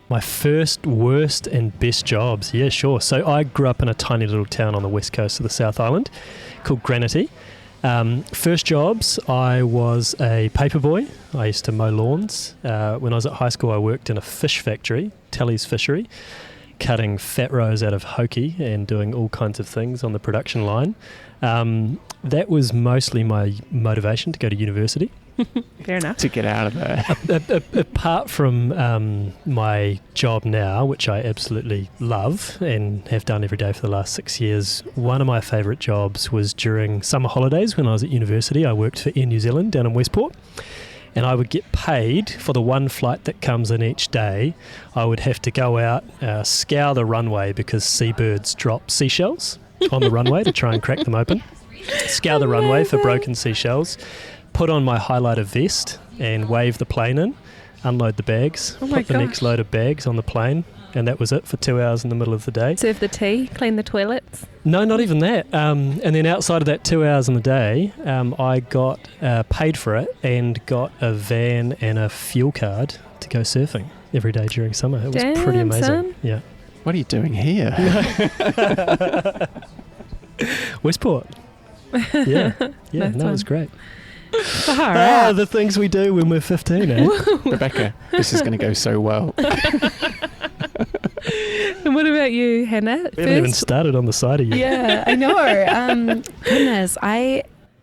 My first, worst and best jobs. Yeah, sure. So I grew up in a tiny little town on the west coast of the South Island called Granity. First jobs, I was a paper boy. I used to mow lawns. When I was at high school, I worked in a fish factory, Telly's Fishery, cutting fat roes out of hoki and doing all kinds of things on the production line. That was mostly my motivation to go to university. Fair enough. To get out of there. Apart from my job now, which I absolutely love and have done every day for the last 6 years, one of my favourite jobs was during summer holidays when I was at university. I worked for Air New Zealand down in Westport, and I would get paid for the one flight that comes in each day. I would have to go out, scour the runway because seabirds drop seashells on the runway to try and crack them open. Scour the runway for broken seashells. Put on my highlighter vest and wave the plane in, unload the bags, put the next load of bags on the plane, and that was it for 2 hours in the middle of the day. Serve the tea, clean the toilets? No, not even that. And then outside of that 2 hours in the day, I got paid for it and got a van and a fuel card to go surfing every day during summer. It was pretty amazing. Son. Yeah. What are you doing here? Westport. Yeah, that was great. The things we do when we're 15, eh? Rebecca, this is going to go so well. And what about you, Hannah? We haven't even started on the side of you. Yeah, I know. Goodness,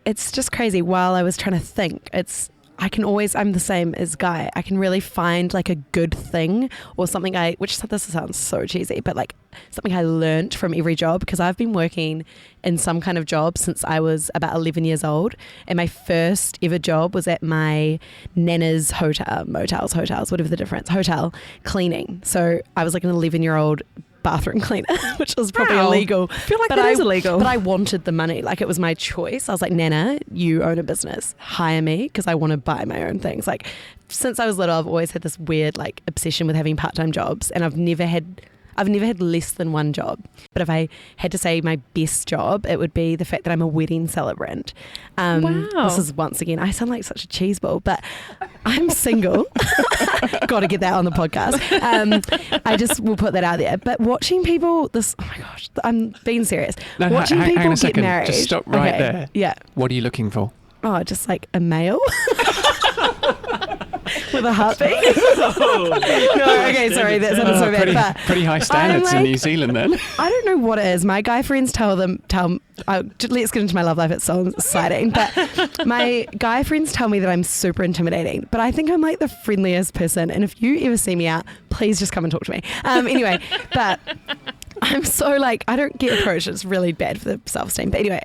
it's just crazy. While I was trying to think, I'm the same as Guy. I can really find like a good thing or something this sounds so cheesy, but like something I learnt from every job, because I've been working in some kind of job since I was about 11 years old. And my first ever job was at my nana's hotel, whatever the difference, hotel cleaning. So I was like an 11-year-old bathroom cleaner, which was probably illegal. I feel like that is illegal. But I wanted the money. Like, it was my choice. I was like, Nana, you own a business. Hire me because I want to buy my own things. Like, since I was little, I've always had this weird like obsession with having part-time jobs, and I've never had less than one job. But if I had to say my best job, it would be the fact that I'm a wedding celebrant. Wow. This is, once again, I sound like such a cheeseball, but I'm single. Got to get that on the podcast. I just will put that out there. But watching people, oh my gosh, I'm being serious. No, watching hang people on a second. get married. Just stop right there. Yeah. What are you looking for? Oh, just like a male. With a heartbeat. No, okay, sorry, that's not so bad. Pretty high standards in New Zealand then. I don't know what it is. My guy friends let's get into my love life, it's so exciting. But my guy friends tell me that I'm super intimidating, but I think I'm like the friendliest person. And if you ever see me out, please just come and talk to me. Anyway, but I'm so like, I don't get approached. It's really bad for the self-esteem. But anyway,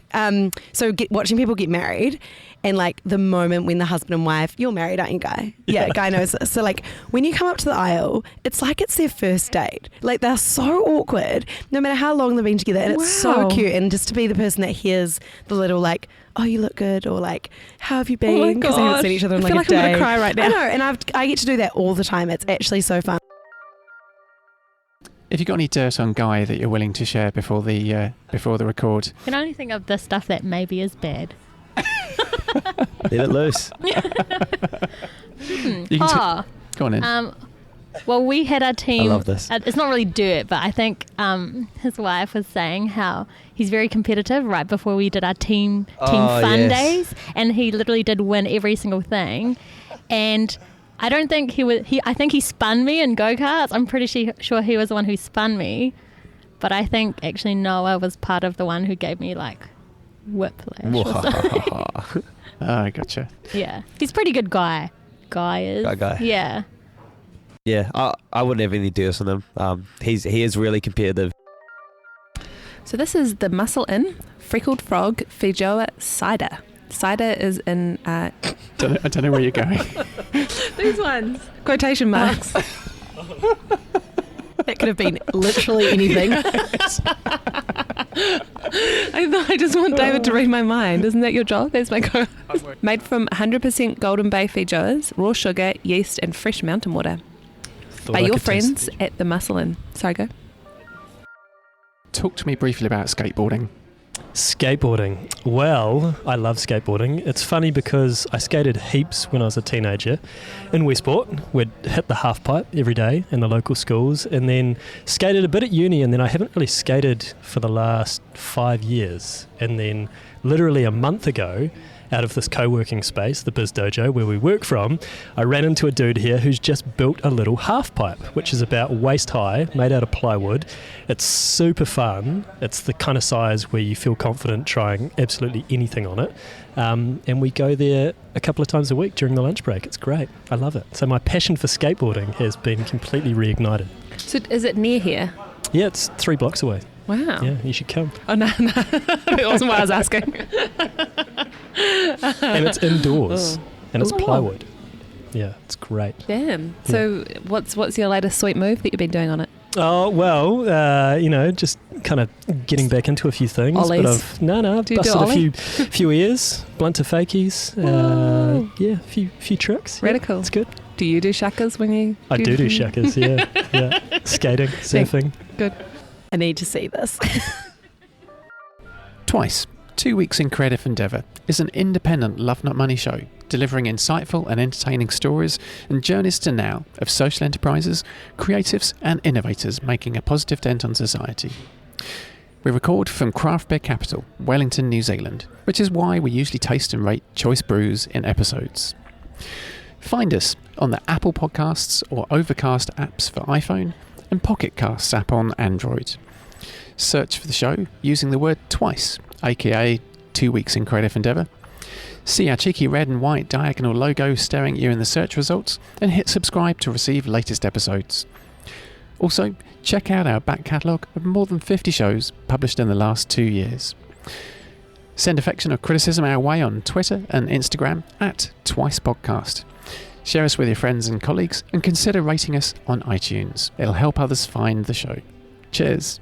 so watching people get married, And like the moment when the husband and wife, you're married, aren't you, Guy? Yeah, Guy knows this. So like when you come up to the aisle, it's like it's their first date. Like they're so awkward, no matter how long they've been together. And it's so cute. And just to be the person that hears the little like, oh, you look good, or like, how have you been? Because they haven't seen each other in like a day. I'm going to cry right now. I know, and I get to do that all the time. It's actually so fun. Have you got any dirt on Guy that you're willing to share before the record? I can only think of the stuff that maybe is bad. Let it loose. You can go on in. Well, we had our team. I love this. It's not really dirt, but I think his wife was saying how he's very competitive right before we did our team fun days, and he literally did win every single thing. And I don't think I think he spun me in go-karts. I'm pretty sure he was the one who spun me, but I think actually Noah was part of the one who gave me like whiplash. Oh, gotcha. Yeah, he's a pretty good guy. Guy is. Guy. Yeah. Yeah, I wouldn't have any dirt on him. He is really competitive. So this is the Muscle Inn Freckled Frog Feijoa Cider. Cider is in... I don't know where you're going. These ones. Quotation marks. That could have been literally anything. I just want David to read my mind. Isn't that your job? That's my goal. Made from 100% Golden Bay Feijoas, raw sugar, yeast and fresh mountain water. By your friends at the Muscle Inn. Sorry, go. Talk to me briefly about skateboarding. Skateboarding. Well, I love skateboarding. It's funny because I skated heaps when I was a teenager in Westport. We'd hit the half pipe every day in the local schools, and then skated a bit at uni, and then I haven't really skated for the last 5 years. And then literally a month ago, out of this co-working space, the Biz Dojo, where we work from, I ran into a dude here who's just built a little half pipe, which is about waist high, made out of plywood. It's super fun. It's the kind of size where you feel confident trying absolutely anything on it. And we go there a couple of times a week during the lunch break. It's great. I love it. So my passion for skateboarding has been completely reignited. So is it near here? Yeah, it's 3 blocks away. Wow. Yeah, you should come. Oh, no. That wasn't what I was asking. And it's indoors. And it's plywood. Yeah, it's great. Damn. So what's your latest sweet move that you've been doing on it? Oh, well, just kind of getting back into a few things. Ollies? But I've busted a few ears, blunt to fakies. A few tricks. Radical. Yeah, it's good. Do you do shakas when you... I do shakas, yeah. Yeah. Skating, surfing. Good. I need to see this. Twice, 2 weeks in creative endeavour is an independent Love Not Money show delivering insightful and entertaining stories and journeys to now of social enterprises, creatives and innovators making a positive dent on society. We record from craft beer capital, Wellington, New Zealand, which is why we usually taste and rate choice brews in episodes. Find us on the Apple Podcasts or Overcast apps for iPhone and Pocket Casts app on Android. Search for the show using the word twice, aka 2 weeks in creative endeavour. See our cheeky red and white diagonal logo staring at you in the search results and hit subscribe to receive latest episodes. Also, check out our back catalogue of more than 50 shows published in the last 2 years. Send affection or criticism our way on Twitter and Instagram at TwicePodcast. Share us with your friends and colleagues and consider rating us on iTunes. It'll help others find the show. Cheers.